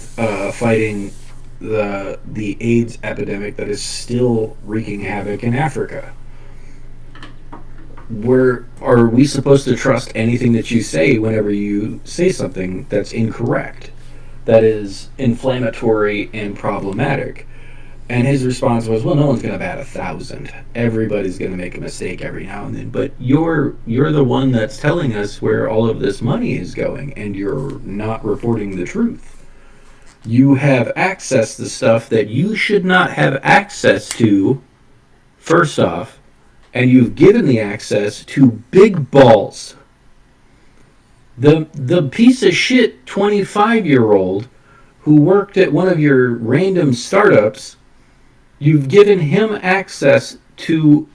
fighting the AIDS epidemic that is still wreaking havoc in Africa. Where are we supposed to trust anything that you say whenever you say something that's incorrect, that is inflammatory and problematic? And his response was, well, no one's going to bat 1,000. Everybody's going to make a mistake every now and then. But you're the one that's telling us where all of this money is going, and you're not reporting the truth. You have access to stuff that you should not have access to, first off, and you've given the access to big balls. The piece of shit 25-year-old who worked at one of your random startups, you've given him access to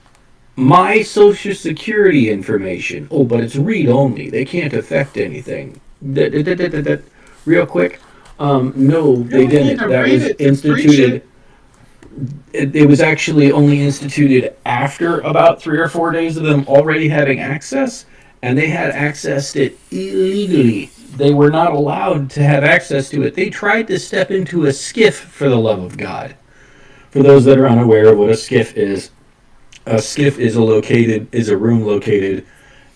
my Social Security information. Oh, but it's read-only. They can't affect anything. Real quick. No, they didn't. That was instituted. It was actually only instituted after about 3 or 4 days of them already having access, and they had accessed it illegally. They were not allowed to have access to it. They tried to step into a SCIF, for the love of God. For those that are unaware of what a SCIF is a room located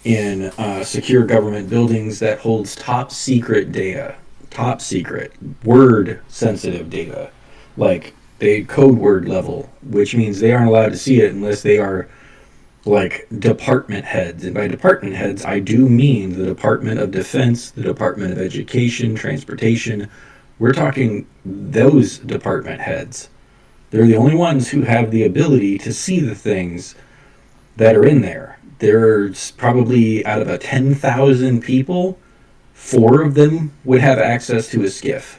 in secure government buildings that holds top secret data, top secret, word sensitive data, like they code word level, which means they aren't allowed to see it unless they are like department heads. And by department heads, I do mean the Department of Defense, the Department of Education, Transportation. We're talking those department heads. They're the only ones who have the ability to see the things that are in there. There's probably, out of a 10,000 people, 4 of them would have access to a SCIF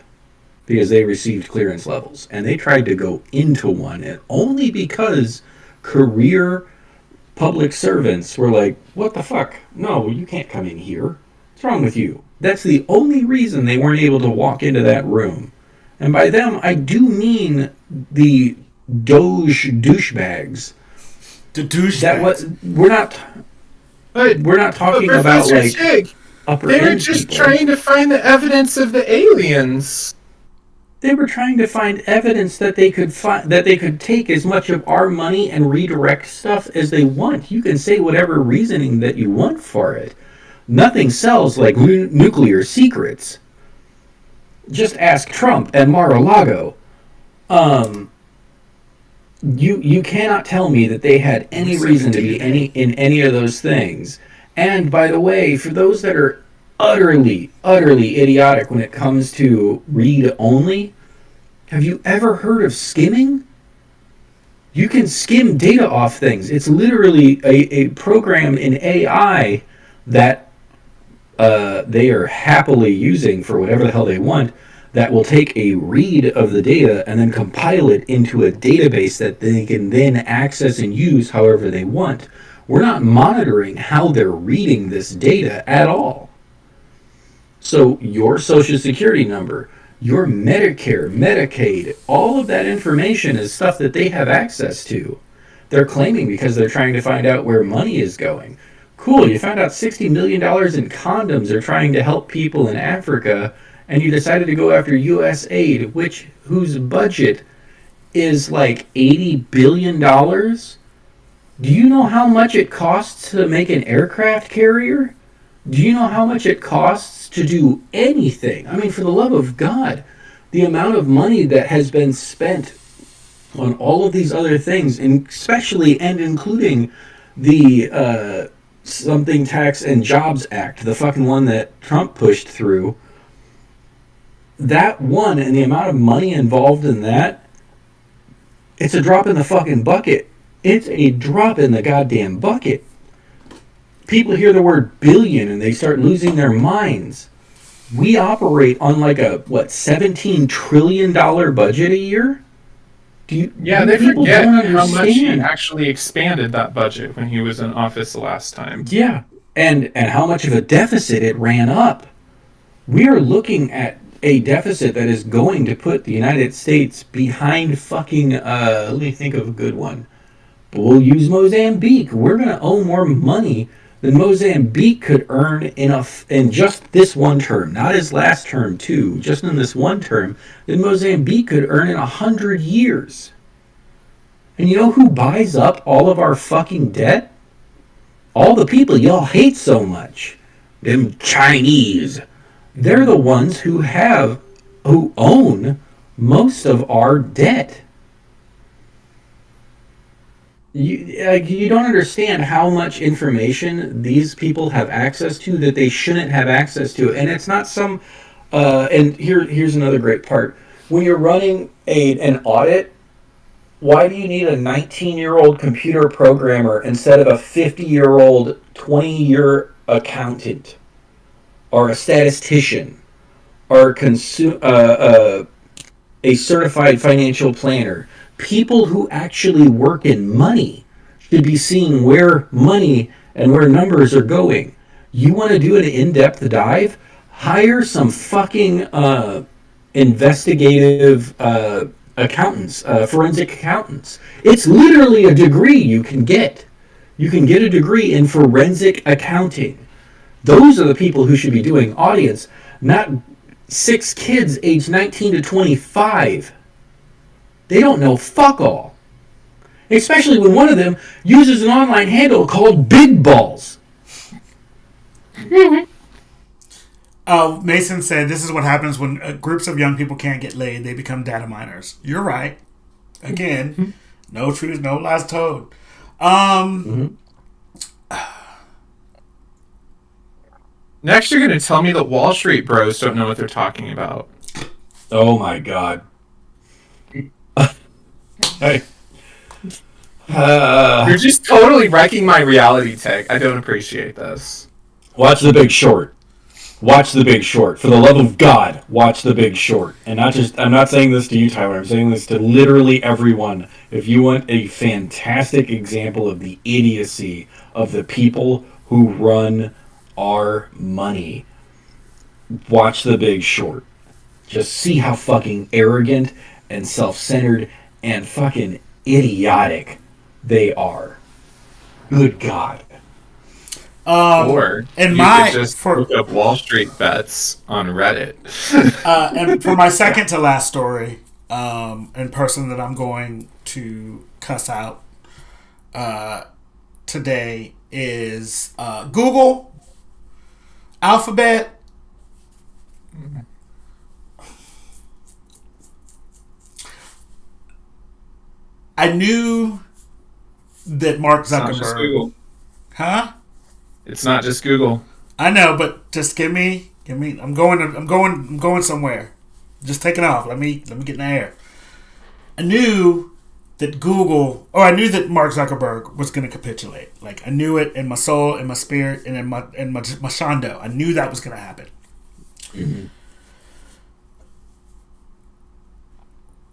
because they received clearance levels. And they tried to go into one, and only because career public servants were like, what the fuck? No, you can't come in here. What's wrong with you? That's the only reason they weren't able to walk into that room. And by them, I do mean the Doge douchebags. The douchebags. That was we're not talking about like Shig, upper they were end just people. trying to find the evidence of the aliens. They were trying to find evidence that they could take as much of our money and redirect stuff as they want. You can say whatever reasoning that you want for it. Nothing sells like nuclear secrets. Just ask Trump and Mar-a-Lago. You cannot tell me that they had any reason to be in any of those things. And by the way, for those that are utterly idiotic when it comes to read only, have you ever heard of skimming? You can skim data off things. It's literally a program in AI that they are happily using for whatever the hell they want, that will take a read of the data and then compile it into a database that they can then access and use however they want. We're not monitoring how they're reading this data at all. So your Social Security number, your Medicare, Medicaid, all of that information is stuff that they have access to. They're claiming because they're trying to find out where money is going. Cool, you found out $60 million in condoms are trying to help people in Africa, and you decided to go after U.S. aid, whose budget is like $80 billion? Do you know how much it costs to make an aircraft carrier? Do you know how much it costs to do anything? I mean, for the love of God, the amount of money that has been spent on all of these other things, and especially and including the Something Tax and Jobs Act, the fucking one that Trump pushed through, that one and the amount of money involved in that, it's a drop in the fucking bucket. It's a drop in the goddamn bucket. People hear the word billion and they start losing their minds. We operate on like a $17 trillion budget a year. They people forget don't how much he understand. actually expanded that budget when he was in office the last time. Yeah, and how much of a deficit it ran up. We are looking at a deficit that is going to put the United States behind fucking. Let me think of a good one. But we'll use Mozambique. We're going to owe more money than Mozambique could earn in just this one term, not his last term too. Just in this one term, than Mozambique could earn in 100 years. And you know who buys up all of our fucking debt? All the people y'all hate so much. Them Chinese. They're the ones who own most of our debt. You don't understand how much information these people have access to that they shouldn't have access to. And it's not some... and here's another great part. When you're running an audit, why do you need a 19-year-old computer programmer instead of a 50-year-old, 20-year accountant? Or a statistician? Or a certified financial planner? People who actually work in money should be seeing where money and where numbers are going. You want to do an in-depth dive? Hire some fucking investigative accountants, forensic accountants. It's literally a degree you can get. You can get a degree in forensic accounting. Those are the people who should be doing audits, not 6 kids aged 19 to 25. They don't know fuck all. Especially when one of them uses an online handle called Big Balls. Mason said this is what happens when groups of young people can't get laid. They become data miners. You're right. Again, no truth, no lies told. Next, you're going to tell me the Wall Street bros don't know what they're talking about. Oh my god. Hey. You're just totally wrecking my reality tech. I don't appreciate this. Watch The Big Short. Watch The Big Short. For the love of God, watch The Big Short. And I'm not saying this to you, Tyler. I'm saying this to literally everyone. If you want a fantastic example of the idiocy of the people who run our money, watch The Big Short. Just see how fucking arrogant and self-centered and fucking idiotic they are. Good God. Or and you my could just for look up Wall Street bets on Reddit. and for my second to last story, in person that I'm going to cuss out today is Google, Alphabet. I knew that Mark It's not just Zuckerberg. Google. Huh? It's not just Google. I know, but just give me. I'm going somewhere. Just take it off. Let me get in the air. I knew that I knew that Mark Zuckerberg was going to capitulate. Like I knew it in my soul, in my spirit, and in my shando. I knew that was going to happen. Mm-hmm.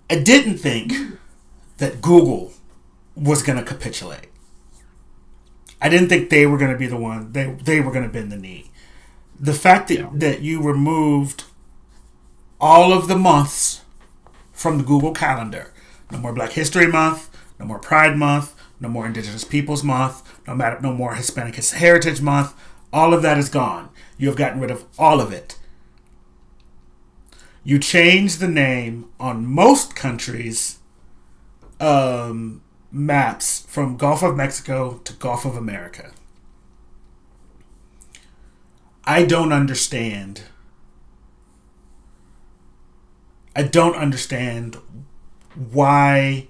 I didn't think that Google was going to capitulate. I didn't think they were going to be the one. They were going to bend the knee. The fact that you removed all of the months from the Google Calendar. No more Black History Month. No more Pride Month. No more Indigenous Peoples Month. No more Hispanic Heritage Month. All of that is gone. You have gotten rid of all of it. You changed the name on most countries' maps from Gulf of Mexico to Gulf of America. I don't understand. I don't understand why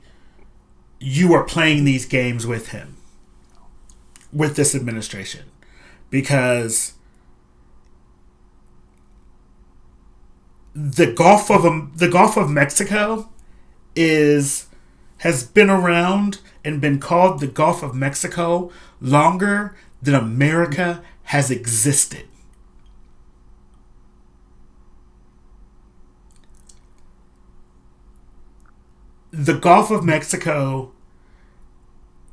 you are playing these games with him, with this administration, because the Gulf of Mexico has been around and been called the Gulf of Mexico longer than America has existed. the Gulf of Mexico,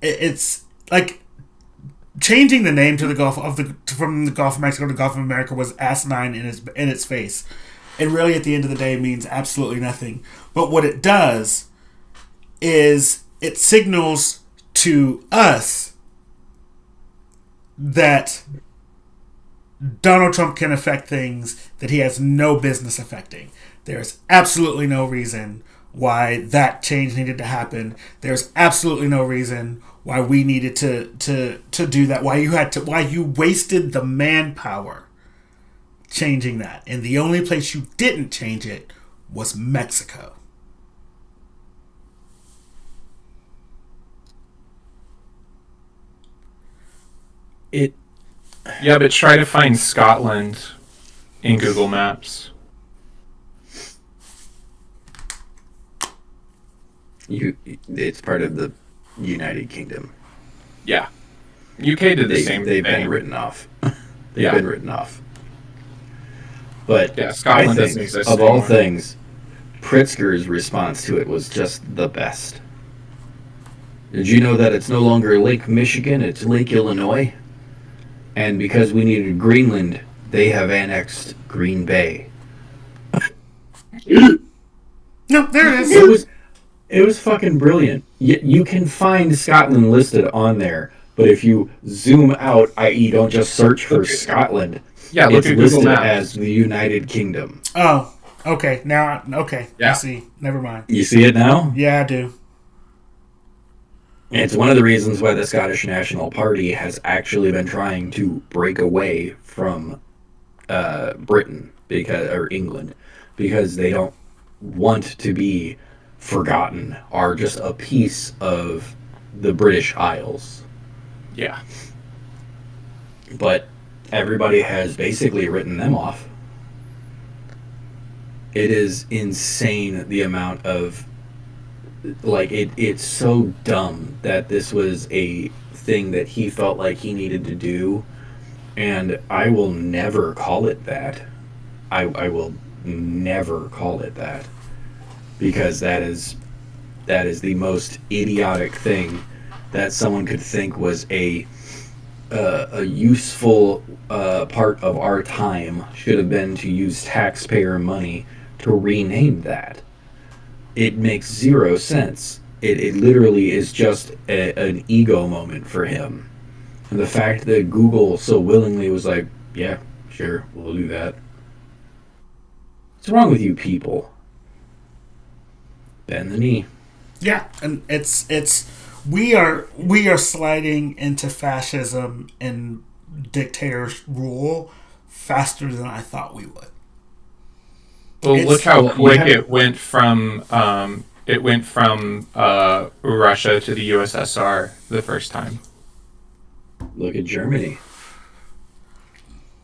it's like changing the name to the Gulf of from the Gulf of Mexico to the Gulf of America was asinine in its face. It really, at the end of the day, means absolutely nothing. But what it does is it signals to us that Donald Trump can affect things that he has no business affecting. There's absolutely no reason why that change needed to happen. There's absolutely no reason why we needed to do that. Why you wasted the manpower changing that. And the only place you didn't change it was Mexico. Yeah, but try to find Scotland in Google Maps. It's part of the United Kingdom. Yeah. UK did the same They've thing. been written off. They've Yeah. been written off. But Yeah, Scotland I doesn't think, exist of all anymore. things, Pritzker's response to it was just the best. Did you know that it's no longer Lake Michigan, it's Lake Illinois? And because we needed Greenland, they have annexed Green Bay. No, there it is. It was fucking brilliant. You can find Scotland listed on there, but if you zoom out, i.e., don't just search for Scotland, Yeah, look it's at Google listed Maps. as the United Kingdom. Oh, okay. Now, okay. Yeah. I see. Never mind. You see it now? Yeah, I do. It's one of the reasons why the Scottish National Party has actually been trying to break away from Britain or England, because they don't want to be forgotten, are just a piece of the British Isles. Yeah. But everybody has basically written them off. It is insane the amount of, like, it's so dumb that this was a thing that he felt like he needed to do, and I will never call it that. I will never call it that, because that is the most idiotic thing that someone could think was a useful part of our time should have been to use taxpayer money to rename that. It makes zero sense. It literally is just an ego moment for him. And the fact that Google so willingly was like, yeah, sure, we'll do that. What's wrong with you people? Bend the knee. Yeah, and it's we are sliding into fascism and dictator rule faster than I thought we would. Well, It's- look how well, quick yeah. it went from Russia to the USSR the first time. Look at Germany.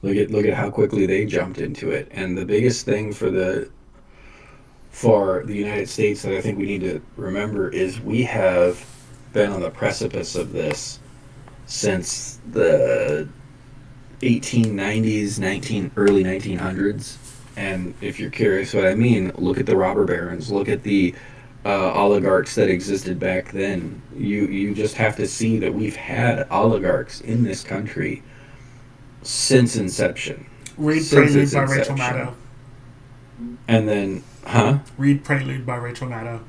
Look at how quickly they jumped into it. And the biggest thing for the United States that I think we need to remember is we have been on the precipice of this since the 1890s, early 1900s. And if you're curious what I mean, look at the robber barons, look at the oligarchs that existed back then. You just have to see that we've had oligarchs in this country since inception. Read Since Prelude its by Rachel inception. Maddow. And then, huh? Read Prelude by Rachel Maddow.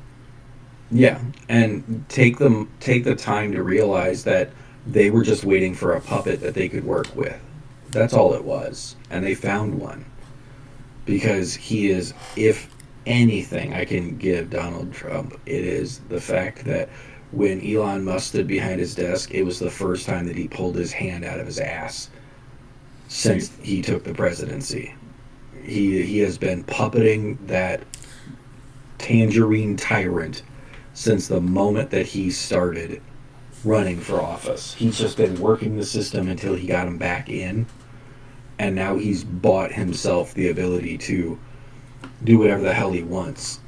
Yeah, and take the time to realize that they were just waiting for a puppet that they could work with. That's all it was, and they found one. Because he is, if anything I can give Donald Trump, it is the fact that when Elon Musk stood behind his desk, it was the first time that he pulled his hand out of his ass since he took the presidency. He has been puppeting that tangerine tyrant since the moment that he started running for office. He's just been working the system until he got him back in, and now he's bought himself the ability to do whatever the hell he wants.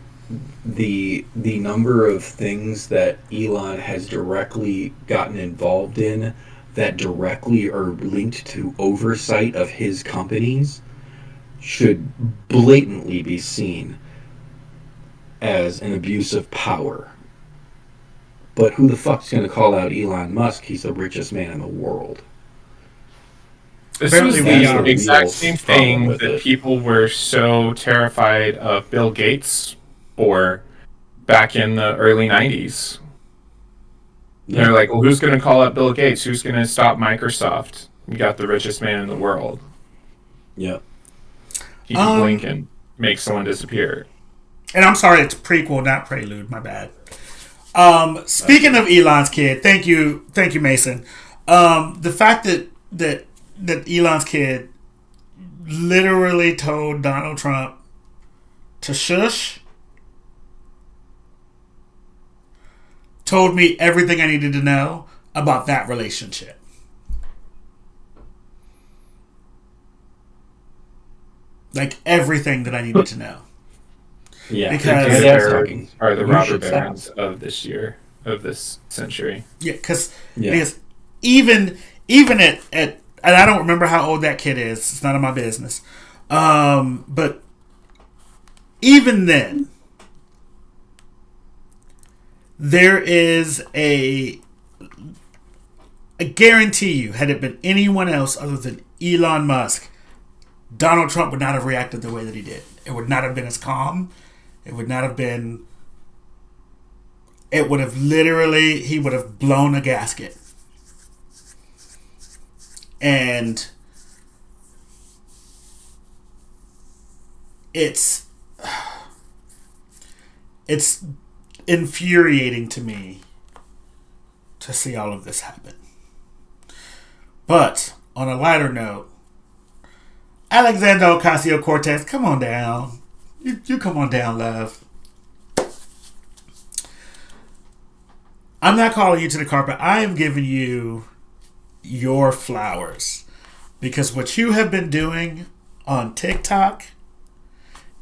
The number of things that Elon has directly gotten involved in that directly are linked to oversight of his companies should blatantly be seen as an abuse of power. But who the fuck's going to call out Elon Musk? He's the richest man in the world. This Apparently was we the are. exact same Problem thing with that it. people were so terrified of Bill Gates for back in the early 90s. They're like, well, who's going to call out Bill Gates? Who's going to stop Microsoft? You got the richest man in the world. Yep. He can blink and make someone disappear. And I'm sorry, it's prequel, not prelude. My bad. Speaking of Elon's kid, thank you, Mason. The fact that Elon's kid literally told Donald Trump to shush told me everything I needed to know about that relationship. Like everything that I needed to know. Yeah. Because- His The dad's Barons talking. are the You robber should stop. barons of this year, of this century. Yeah, because Yeah. even at and I don't remember how old that kid is. It's none of my business. But even then, there is I guarantee you, had it been anyone else other than Elon Musk, Donald Trump would not have reacted the way that he did. It would not have been as calm. It would not have been. It would have literally, he would have blown a gasket. And it's infuriating to me to see all of this happen. But on a lighter note, Alexander Ocasio-Cortez, come on down. You come on down, love. I'm not calling you to the carpet. I am giving you your flowers. Because what you have been doing on TikTok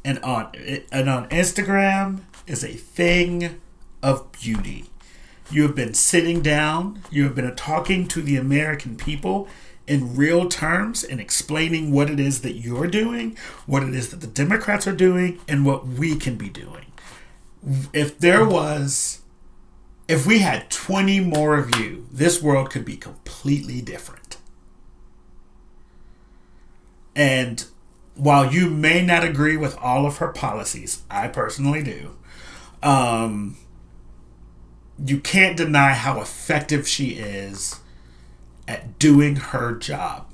and on Instagram is a thing of beauty. You have been sitting down. You have been talking to the American people in real terms and explaining what it is that you're doing, what it is that the Democrats are doing, and what we can be doing. If we had 20 more of you, this world could be completely different. And while you may not agree with all of her policies, I personally do, you can't deny how effective she is at doing her job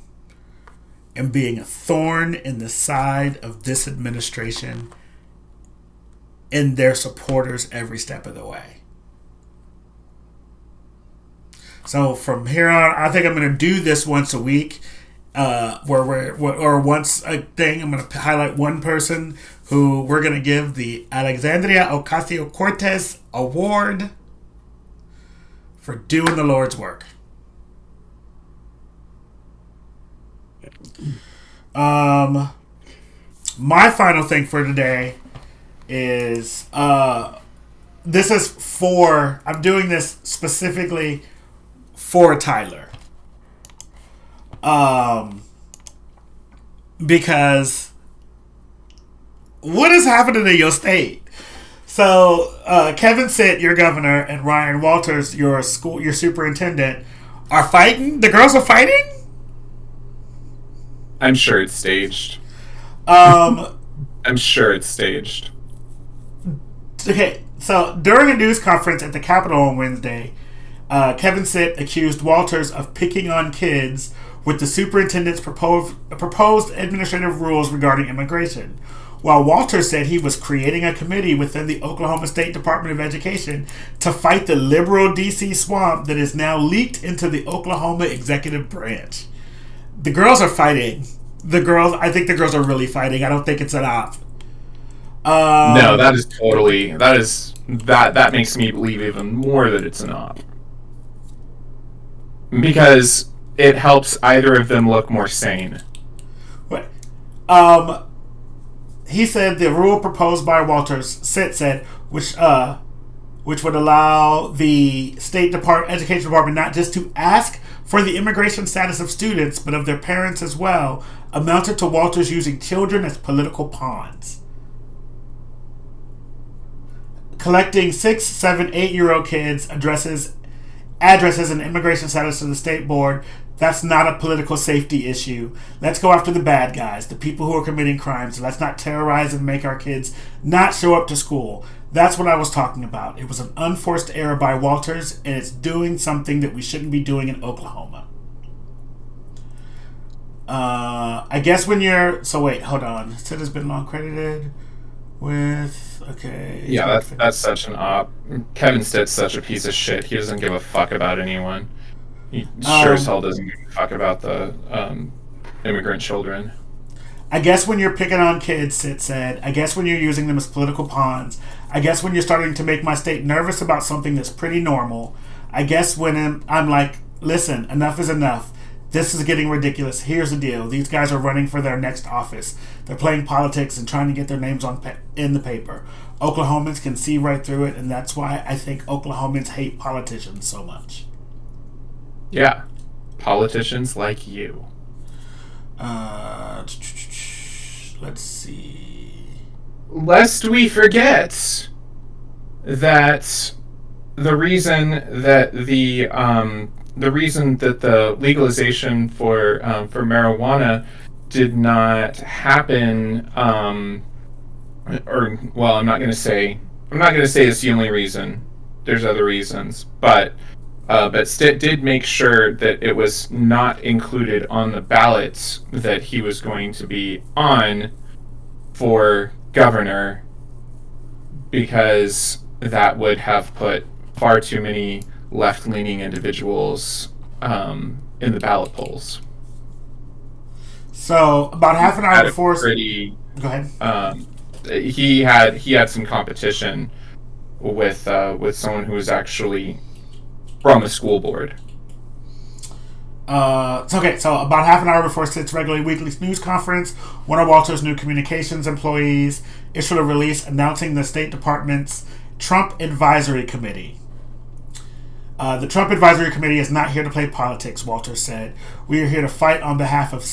and being a thorn in the side of this administration and their supporters every step of the way. So from here on, I think I'm going to do this once a week, or once a thing. I'm going to highlight one person who we're going to give the Alexandria Ocasio-Cortez Award for doing the Lord's work. My final thing for today is I'm doing this specifically for Tyler. Because what is happening in your state? So Kevin Sitt, your governor, and Ryan Walters, your superintendent, are fighting. The girls are fighting. I'm sure it's staged. Um, I'm sure it's staged. Okay, so during a news conference at the Capitol on Wednesday, Kevin Sitt accused Walters of picking on kids with the superintendent's proposed administrative rules regarding immigration, while Walters said he was creating a committee within the Oklahoma State Department of Education to fight the liberal D.C. swamp that is now leaked into the Oklahoma executive branch. The girls are fighting. I think the girls are really fighting. I don't think it's an op. No, that makes me believe even more that it's an op. Because it helps either of them look more sane. What? He said the rule proposed by Walters, Sitt said, which would allow the State Education Department not just to ask for the immigration status of students, but of their parents as well, amounted to Walters using children as political pawns. Collecting 6, 7, 8-year-old kids addresses and immigration status to the state board. That's not a political safety issue. Let's go after the bad guys, the people who are committing crimes. Let's not terrorize and make our kids not show up to school. That's what I was talking about. It was an unforced error by Walters, and it's doing something that we shouldn't be doing in Oklahoma. I guess when you're... So wait, hold on. Sid has been long credited with... Okay. Yeah, that's such an op. Kevin Stitt's such a piece of shit. He doesn't give a fuck about anyone. He sure as hell doesn't give a fuck about the immigrant children. I guess when you're picking on kids, Sid said. I guess when you're using them as political pawns. I guess when you're starting to make my state nervous about something that's pretty normal. I guess when I'm like, listen, enough is enough. This is getting ridiculous. Here's the deal. These guys are running for their next office. They're playing politics and trying to get their names in the paper. Oklahomans can see right through it, and that's why I think Oklahomans hate politicians so much. Yeah. Politicians like you. Let's see. Lest we forget that the reason that the legalization for marijuana did not happen, I'm not going to say it's the only reason. There's other reasons, but Stitt did make sure that it was not included on the ballots that he was going to be on for governor, because that would have put far too many left-leaning individuals in the ballot polls. So about half an hour before... Go ahead. He had some competition with someone who was actually from a school board. So about half an hour before Stitt's regular weekly news conference, one of Walter's new communications employees issued a release announcing the State Department's Trump Advisory Committee. The Trump Advisory Committee is not here to play politics, Walters said. We are here to fight on behalf of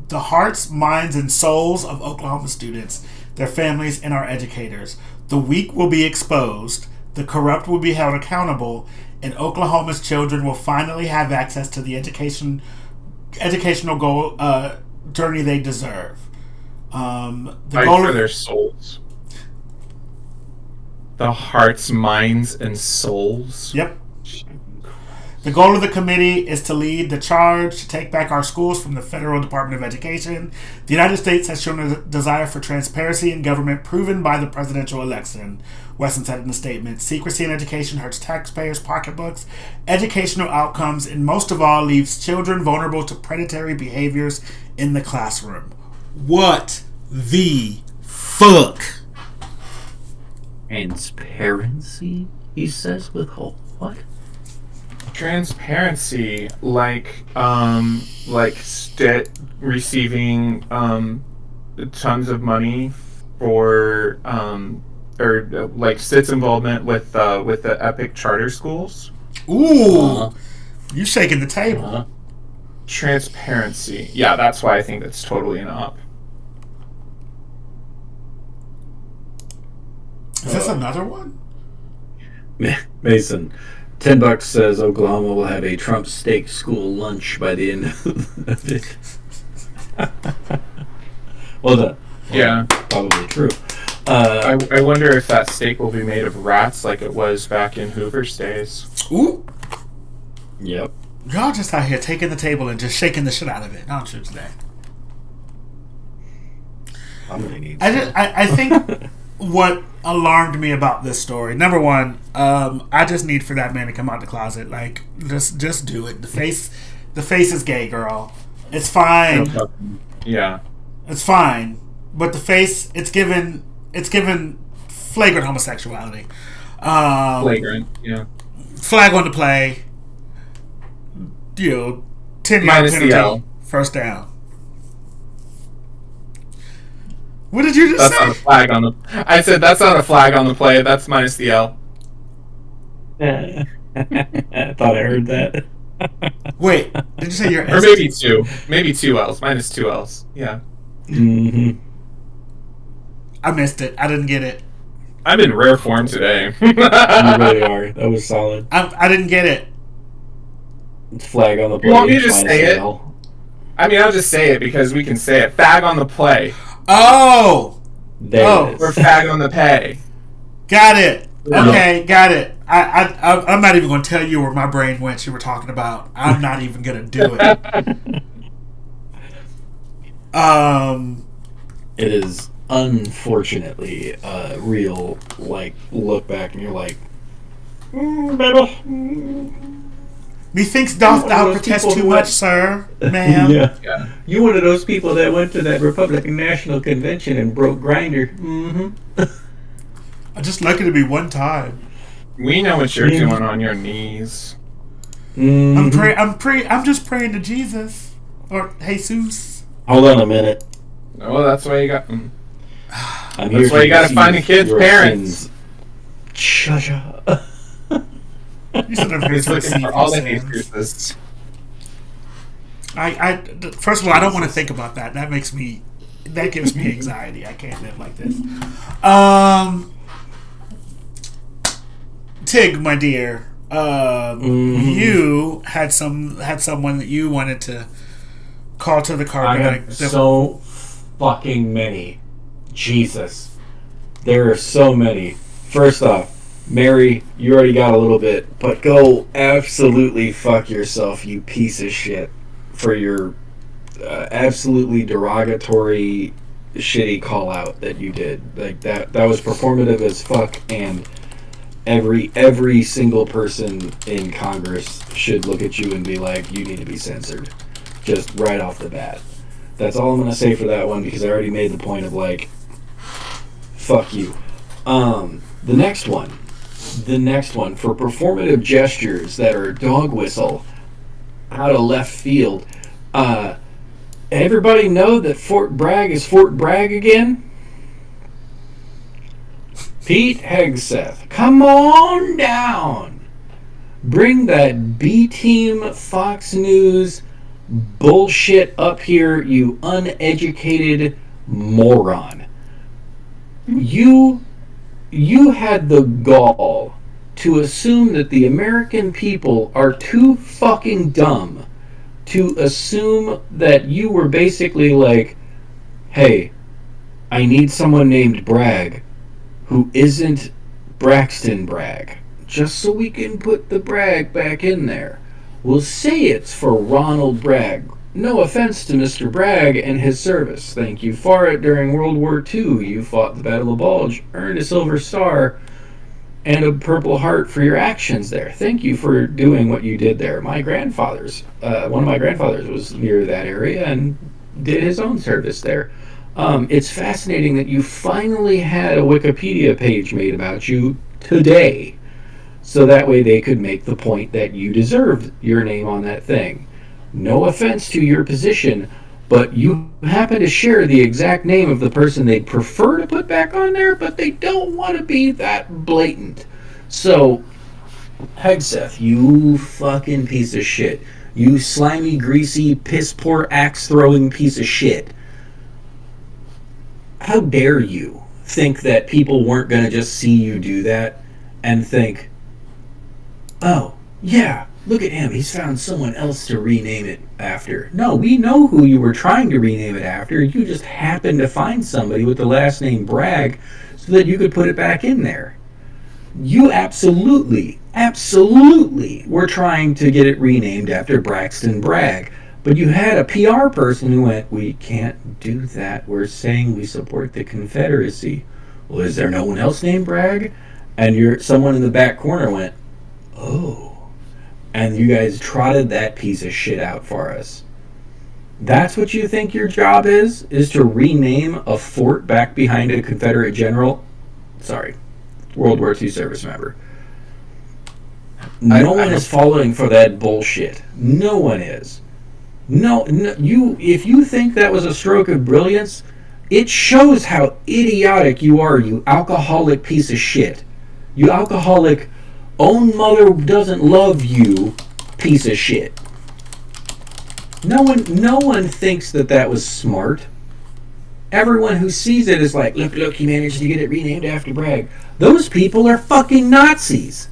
the hearts, minds, and souls of Oklahoma students, their families, and our educators. The weak will be exposed, the corrupt will be held accountable, and Oklahoma's children will finally have access to the educational journey they deserve. Fight for their souls. The hearts, minds, and souls. Yep. The goal of the committee is to lead the charge to take back our schools from the Federal Department of Education. The United States has shown a desire for transparency in government proven by the presidential election, Wesson said in a statement. Secrecy in education hurts taxpayers' pocketbooks, educational outcomes, and most of all leaves children vulnerable to predatory behaviors in the classroom. What the fuck? Transparency, he says with whole what? Transparency, like Stitt receiving tons of money for or like Stitt's involvement with the Epic charter schools. Ooh, you shaking the table. Transparency, yeah, that's why I think that's totally an op. Is this another one? Mason, $10 says Oklahoma will have a Trump steak school lunch by the end of it. Well, Yeah. probably true. I wonder if that steak will be made of rats like it was back in Hoover's days. Ooh, Yep. y'all just out here taking the table and just shaking the shit out of it, aren't you, today? Somebody needs I think what alarmed me about this story, number one, I just need for that man to come out the closet. Like, just do it. The face is gay, girl. It's fine. Yeah. It's fine. But the face, it's given flagrant homosexuality. Flagrant, yeah. Flag on the play. 10-yard Minus the penalty. L. First down. What did you just That's say? not a flag on the... I said that's not a flag on the play. That's minus the L. I thought I heard that. Wait, did you say you're... Or maybe two. Maybe two L's. Minus two L's. Yeah. Mm-hmm. I missed it. I didn't get it. I'm in rare form today. You really are. That was solid. I didn't get it. It's flag on the play. You want me to just minus say an it? L. I mean, I'll just say it because we can say it. Fag on the play. Oh, There Oh, it Or is. fag on the pay. got it. Yeah. Okay, got it. I'm not even going to tell you where my brain went. You were talking about. I'm not even going to do it. It is unfortunately a real look back and you're like, methinks doth thou One of those protest people too who much, went- sir, ma'am. yeah. Yeah. You one of those people that went to that Republican National Convention and broke Grinder. Mm-hmm. I'm just lucky to be one time. We know what you're doing on your knees. I'm just praying to Jesus or Jesus. Hold on a minute. Oh, that's why you got. I'm That's why you gotta find the kid's parents. Cha-cha. You said I'm here He's to looking receive for all your the sins. excuses. First of all, I don't want to think about that. That gives me anxiety. I can't live like this. Tig, my dear, you had someone that you wanted to call to the I carpet. have so fucking many. Jesus. There are so many. First off, Mary, you already got a little bit, but go absolutely fuck yourself, you piece of shit, for your absolutely derogatory, shitty call out that you did. Like that was performative as fuck, and every single person in Congress should look at you and be like, you need to be censored, just right off the bat. That's all I'm gonna say for that one because I already made the point of like, fuck you. The next one for performative gestures that are dog whistle out of left field. Everybody know that Fort Bragg is Fort Bragg again? Pete Hegseth, come on down. Bring that B-Team Fox News bullshit up here, you uneducated moron. You had the gall to assume that the American people are too fucking dumb to assume that you were basically like, hey, I need someone named Bragg who isn't Braxton Bragg, just so we can put the Bragg back in there. We'll say it's for Ronald Bragg. No offense to Mr. Bragg and his service. Thank you for it during World War II. You fought the Battle of Bulge, earned a Silver Star, and a Purple Heart for your actions there. Thank you for doing what you did there. My grandfather's, one of my grandfathers was near that area and did his own service there. It's fascinating that you finally had a Wikipedia page made about you today, so that way they could make the point that you deserved your name on that thing. No offense to your position, but you happen to share the exact name of the person they'd prefer to put back on there, but they don't want to be that blatant. So, Hegseth, you fucking piece of shit. You slimy, greasy, piss-poor, axe-throwing piece of shit. How dare you think that people weren't going to just see you do that and think, oh, yeah, look at him. He's found someone else to rename it after. No, we know who you were trying to rename it after. You just happened to find somebody with the last name Bragg so that you could put it back in there. You absolutely were trying to get it renamed after Braxton Bragg. But you had a PR person who went, we can't do that. We're saying we support the Confederacy. Well, is there no one else named Bragg? And someone in the back corner went, oh. And you guys trotted that piece of shit out for us. That's what you think your job is to rename a fort back behind a Confederate general? Sorry, World War II service member. No one is falling for that bullshit. No one is. No, if you think that was a stroke of brilliance, it shows how idiotic you are, you alcoholic piece of shit. You alcoholic, own mother doesn't love you piece of shit. No one thinks that was smart. everyone who sees it is like, look, he managed to get it renamed after Bragg. Those people are fucking Nazis.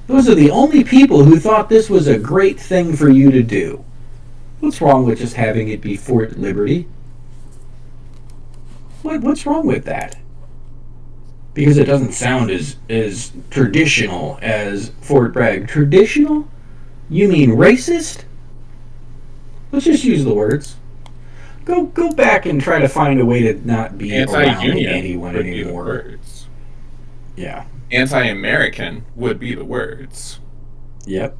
Those are the only people who thought this was a great thing for you to do. What's wrong with just having it be Fort Liberty? What's wrong with that? Because it doesn't sound as traditional as Fort Bragg. Traditional? You mean racist? Let's just use the words. Go back and try to find a way to not be around Anti-union anyone would be the anymore. words. Yeah. Anti-American would be the words. Yep.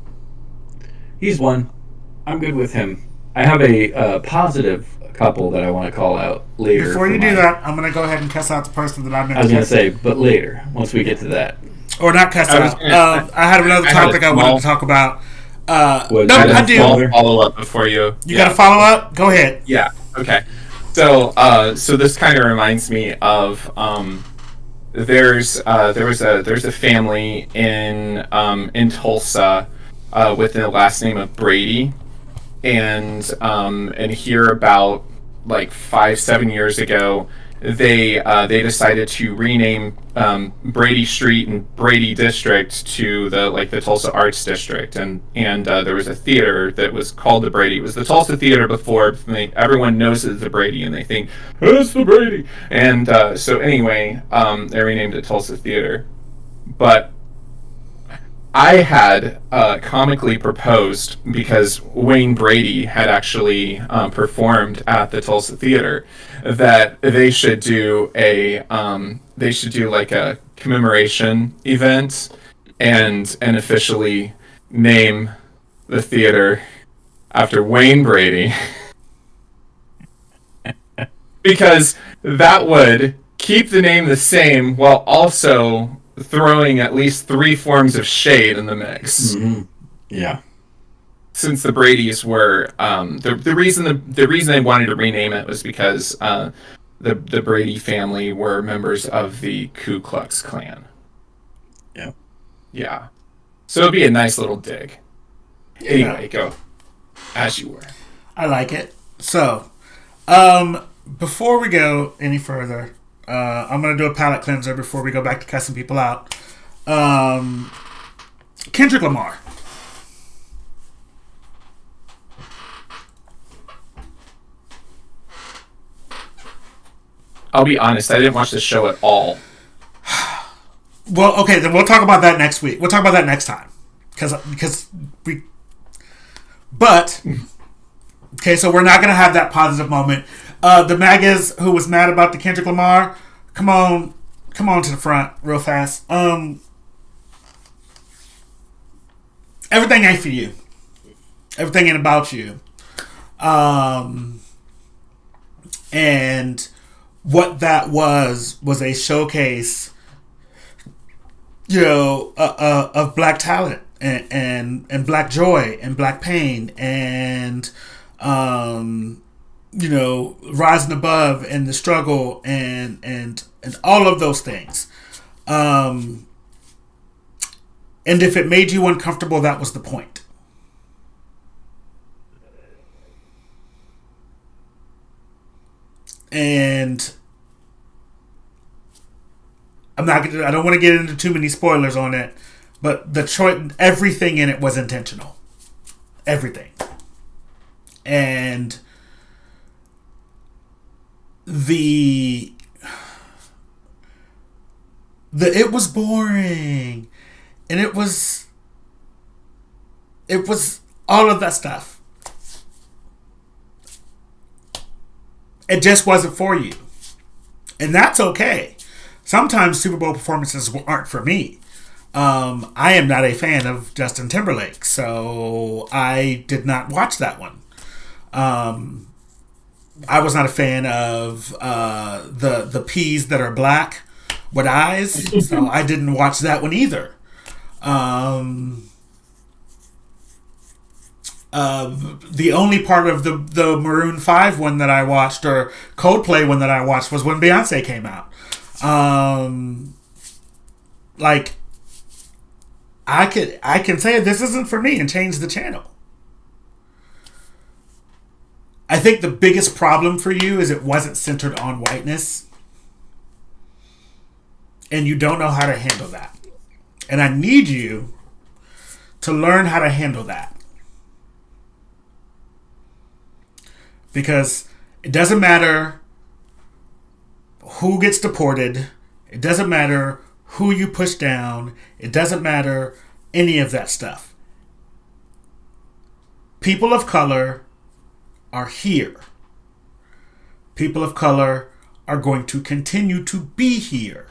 He's one. I'm good with him. I have a positive couple that I want to call out later. Before you do that, I'm going to go ahead and cuss out the person that I'm going I was going to say, but later, once we get to that. Or not cuss out. I had another topic I wanted to talk about. No, I do. Follow up before you. You got to follow up? Go ahead. Yeah. Okay. So this kind of reminds me of there's a family in Tulsa with the last name of Brady, and here about like 5-7 years ago, they decided to rename Brady Street and Brady District to the Tulsa Arts District, and there was a theater that was called the Brady. It was the Tulsa Theater before. Everyone knows it's the Brady, and they think it's the Brady. And so anyway, they renamed it Tulsa Theater. But I had comically proposed, because Wayne Brady had actually performed at the Tulsa Theater, that they should do a commemoration event and officially name the theater after Wayne Brady, because that would keep the name the same while also throwing at least 3 forms of shade in the mix. Mm-hmm. Yeah. Since the Bradys were the reason they wanted to rename it was because the Brady family were members of the Ku Klux Klan. Yeah. Yeah. So it'd be a nice little dig. Anyway, go as you were. I like it. So, before we go any further, I'm going to do a palate cleanser before we go back to cussing people out. Kendrick Lamar. I'll be honest, I didn't watch the show at all. Well, okay, then we'll talk about that next week. We'll talk about that next time. Because we... But... Okay, so we're not going to have that positive moment. The MAGAs who was mad about the Kendrick Lamar, come on to the front real fast. Everything ain't for you. Everything ain't about you. And what that was a showcase, of black talent and black joy and black pain and rising above and the struggle and all of those things. And if it made you uncomfortable, that was the point. And I don't want to get into too many spoilers on it, but the choice, everything in it was intentional. Everything. And it was boring, and it was all of that stuff. It just wasn't for you, and that's okay. Sometimes Super Bowl performances aren't for me. I am not a fan of Justin Timberlake, so I did not watch that one. I was not a fan of the peas that are black with eyes, so I didn't watch that one either. The only part of the Maroon 5 one that I watched, or Coldplay one that I watched, was when Beyonce came out. I can say this isn't for me and change the channel. I think the biggest problem for you is it wasn't centered on whiteness. And you don't know how to handle that. And I need you to learn how to handle that. Because it doesn't matter who gets deported. It doesn't matter who you push down. It doesn't matter any of that stuff. People of color are here. People of color are going to continue to be here.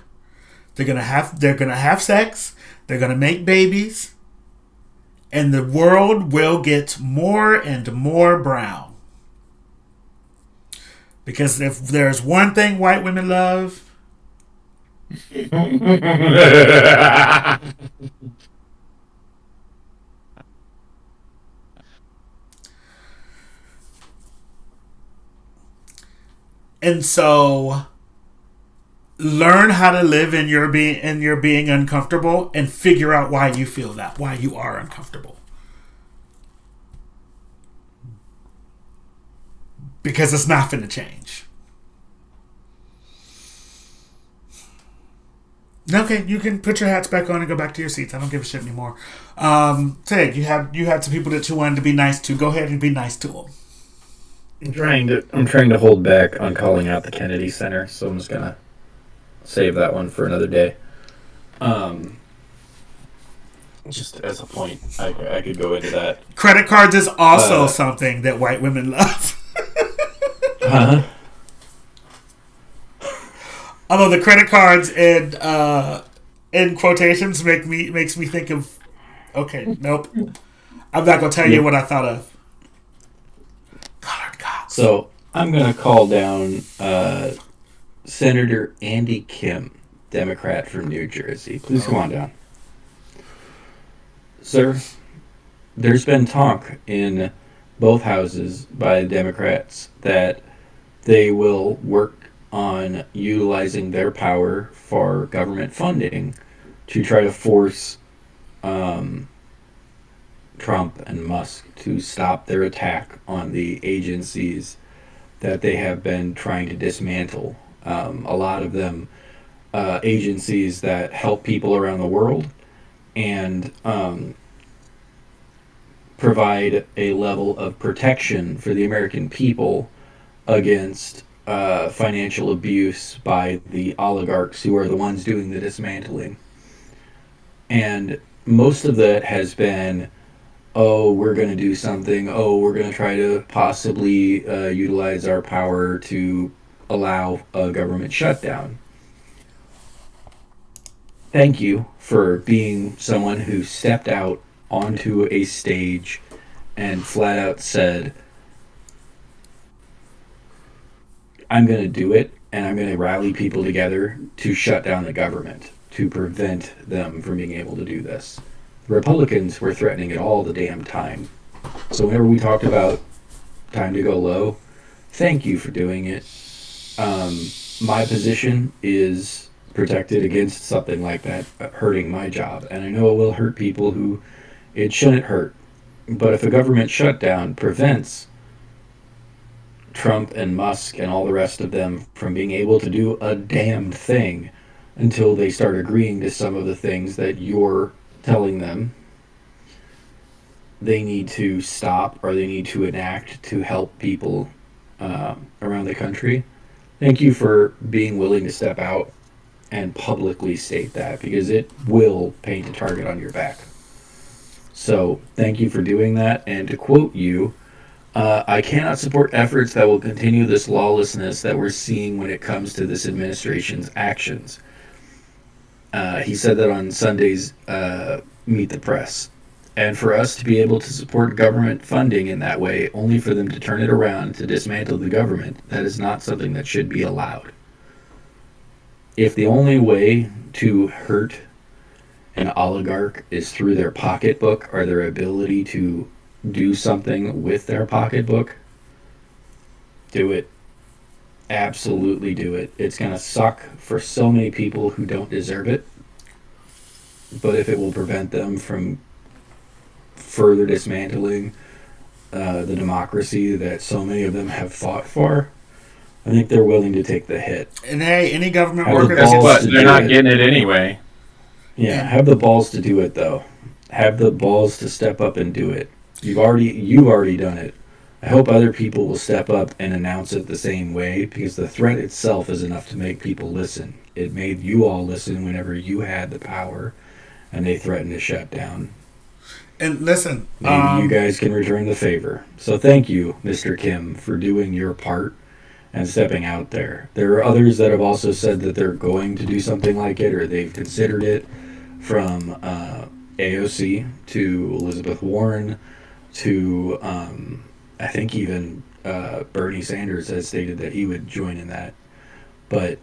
They're gonna have sex. They're gonna make babies, and the world will get more and more brown. Because if there's one thing white women love, and so learn how to live in your being uncomfortable and figure out why you feel that, why you are uncomfortable. Because it's not finna change. Okay, you can put your hats back on and go back to your seats. I don't give a shit anymore. Ted, you had some people that you wanted to be nice to. Go ahead and be nice to them. I'm trying to hold back on calling out the Kennedy Center, so I'm just gonna save that one for another day. Just as a point, I could go into that. Credit cards is also something that white women love. Huh? Although the credit cards in quotations makes me think of, okay, nope. I'm not gonna tell you what I thought of. Colored cops. So I'm gonna call down Senator Andy Kim, Democrat from New Jersey. Please come on down. Sir, there's been talk in both houses by Democrats that they will work on utilizing their power for government funding to try to force Trump and Musk to stop their attack on the agencies that they have been trying to dismantle. A lot of them agencies that help people around the world and provide a level of protection for the American people against financial abuse by the oligarchs who are the ones doing the dismantling. And most of that has been, oh, we're going to do something. Oh, we're going to try to possibly utilize our power to allow a government shutdown. Thank you for being someone who stepped out onto a stage and flat out said, I'm going to do it, and I'm going to rally people together to shut down the government, to prevent them from being able to do this. The Republicans were threatening it all the damn time. So whenever we talked about time to go low, thank you for doing it. My position is protected against something like that hurting my job, and I know it will hurt people who it shouldn't hurt. But if a government shutdown prevents Trump and Musk and all the rest of them from being able to do a damn thing until they start agreeing to some of the things that you're telling them they need to stop or they need to enact to help people around the country. Thank you for being willing to step out and publicly state that, because it will paint a target on your back. So thank you for doing that. And to quote you, I cannot support efforts that will continue this lawlessness that we're seeing when it comes to this administration's actions. He said that on Sunday's Meet the Press. And for us to be able to support government funding in that way, only for them to turn it around to dismantle the government, that is not something that should be allowed. If the only way to hurt an oligarch is through their pocketbook or their ability to do something with their pocketbook, do it. Absolutely do it. It's going to suck for so many people who don't deserve it. But if it will prevent them from further dismantling the democracy that so many of them have fought for, I think they're willing to take the hit. And hey, any government Have worker the that Guess balls what? to They're do not it. getting it anyway. Yeah, have the balls to do it though. Have the balls to step up and do it. You've already done it. I hope other people will step up and announce it the same way, because the threat itself is enough to make people listen. It made you all listen whenever you had the power, and they threatened to shut down. And listen, Maybe you guys can return the favor. So thank you, Mr. Kim, for doing your part and stepping out there. There are others that have also said that they're going to do something like it, or they've considered it, from AOC to Elizabeth Warren to I think even Bernie Sanders has stated that he would join in that. But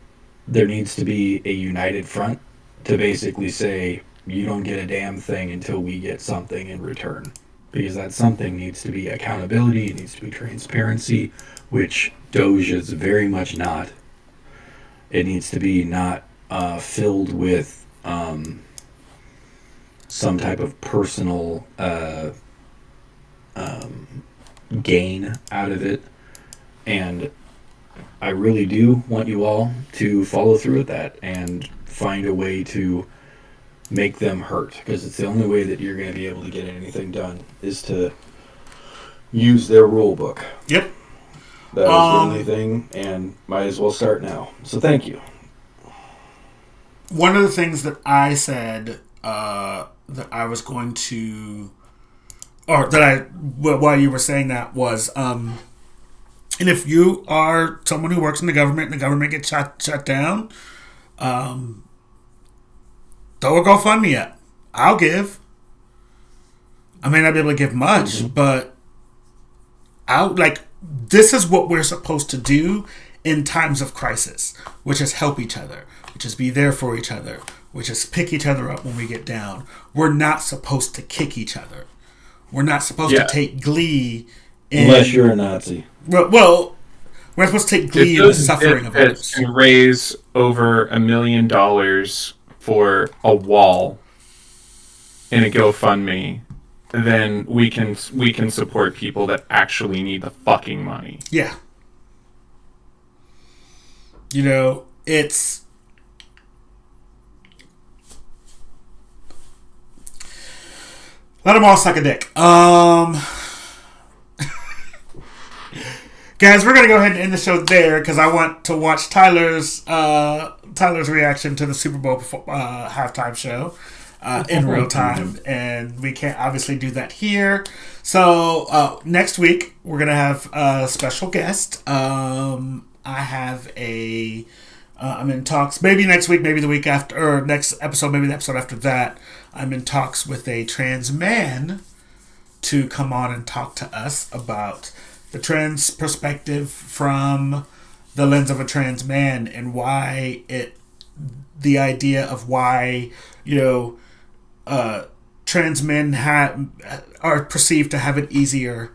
there needs to be a united front to basically say, you don't get a damn thing until we get something in return. Because that something needs to be accountability, it needs to be transparency, which Doge is very much not. It needs to be not filled with some type of personal gain out of it. And I really do want you all to follow through with that and find a way to make them hurt, because it's the only way that you're going to be able to get anything done is to use their rule book. yep. That is the only thing, and might as well start now. So thank you. One of the things that I said that I was going to, or that I, while you were saying that was, and if you are someone who works in the government and the government gets shut down, throw a GoFundMe up. I'll give. I may not be able to give much, but this is what we're supposed to do in times of crisis, which is help each other, which is be there for each other, which is pick each other up when we get down. We're not supposed to kick each other. We're not supposed to take glee in... Unless you're a Nazi. Well, we're not supposed to take glee in the suffering of others. And raise over $1 million for a wall in a GoFundMe, then we can support people that actually need the fucking money. Yeah. You know, it's... Let them all suck a dick. Guys, we're gonna go ahead and end the show there because I want to watch Tyler's reaction to the Super Bowl halftime show in real time, and we can't obviously do that here. So next week we're gonna have a special guest. I have I'm in talks. Maybe next week, maybe the week after, or next episode, maybe the episode after that. I'm in talks with a trans man to come on and talk to us about the trans perspective from the lens of a trans man, and why the idea of why, trans men are perceived to have it easier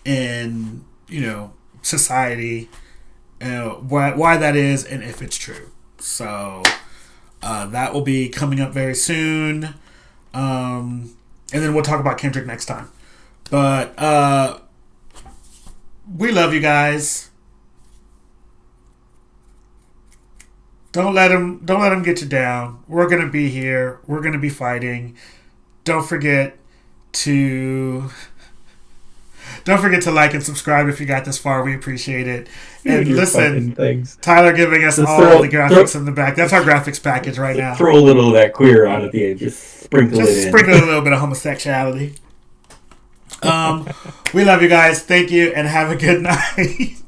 in, society, why that is, and if it's true. So that will be coming up very soon. And then we'll talk about Kendrick next time. But we love you guys. Don't let them get you down. We're gonna be here. We're gonna be fighting. Don't forget to like and subscribe if you got this far. We appreciate it. And listen, Tyler giving us all the graphics in the back. That's our graphics package right now. Throw a little of that queer on at the end. Just sprinkle it in. Sprinkle a little bit of homosexuality. We love you guys. Thank you, and have a good night.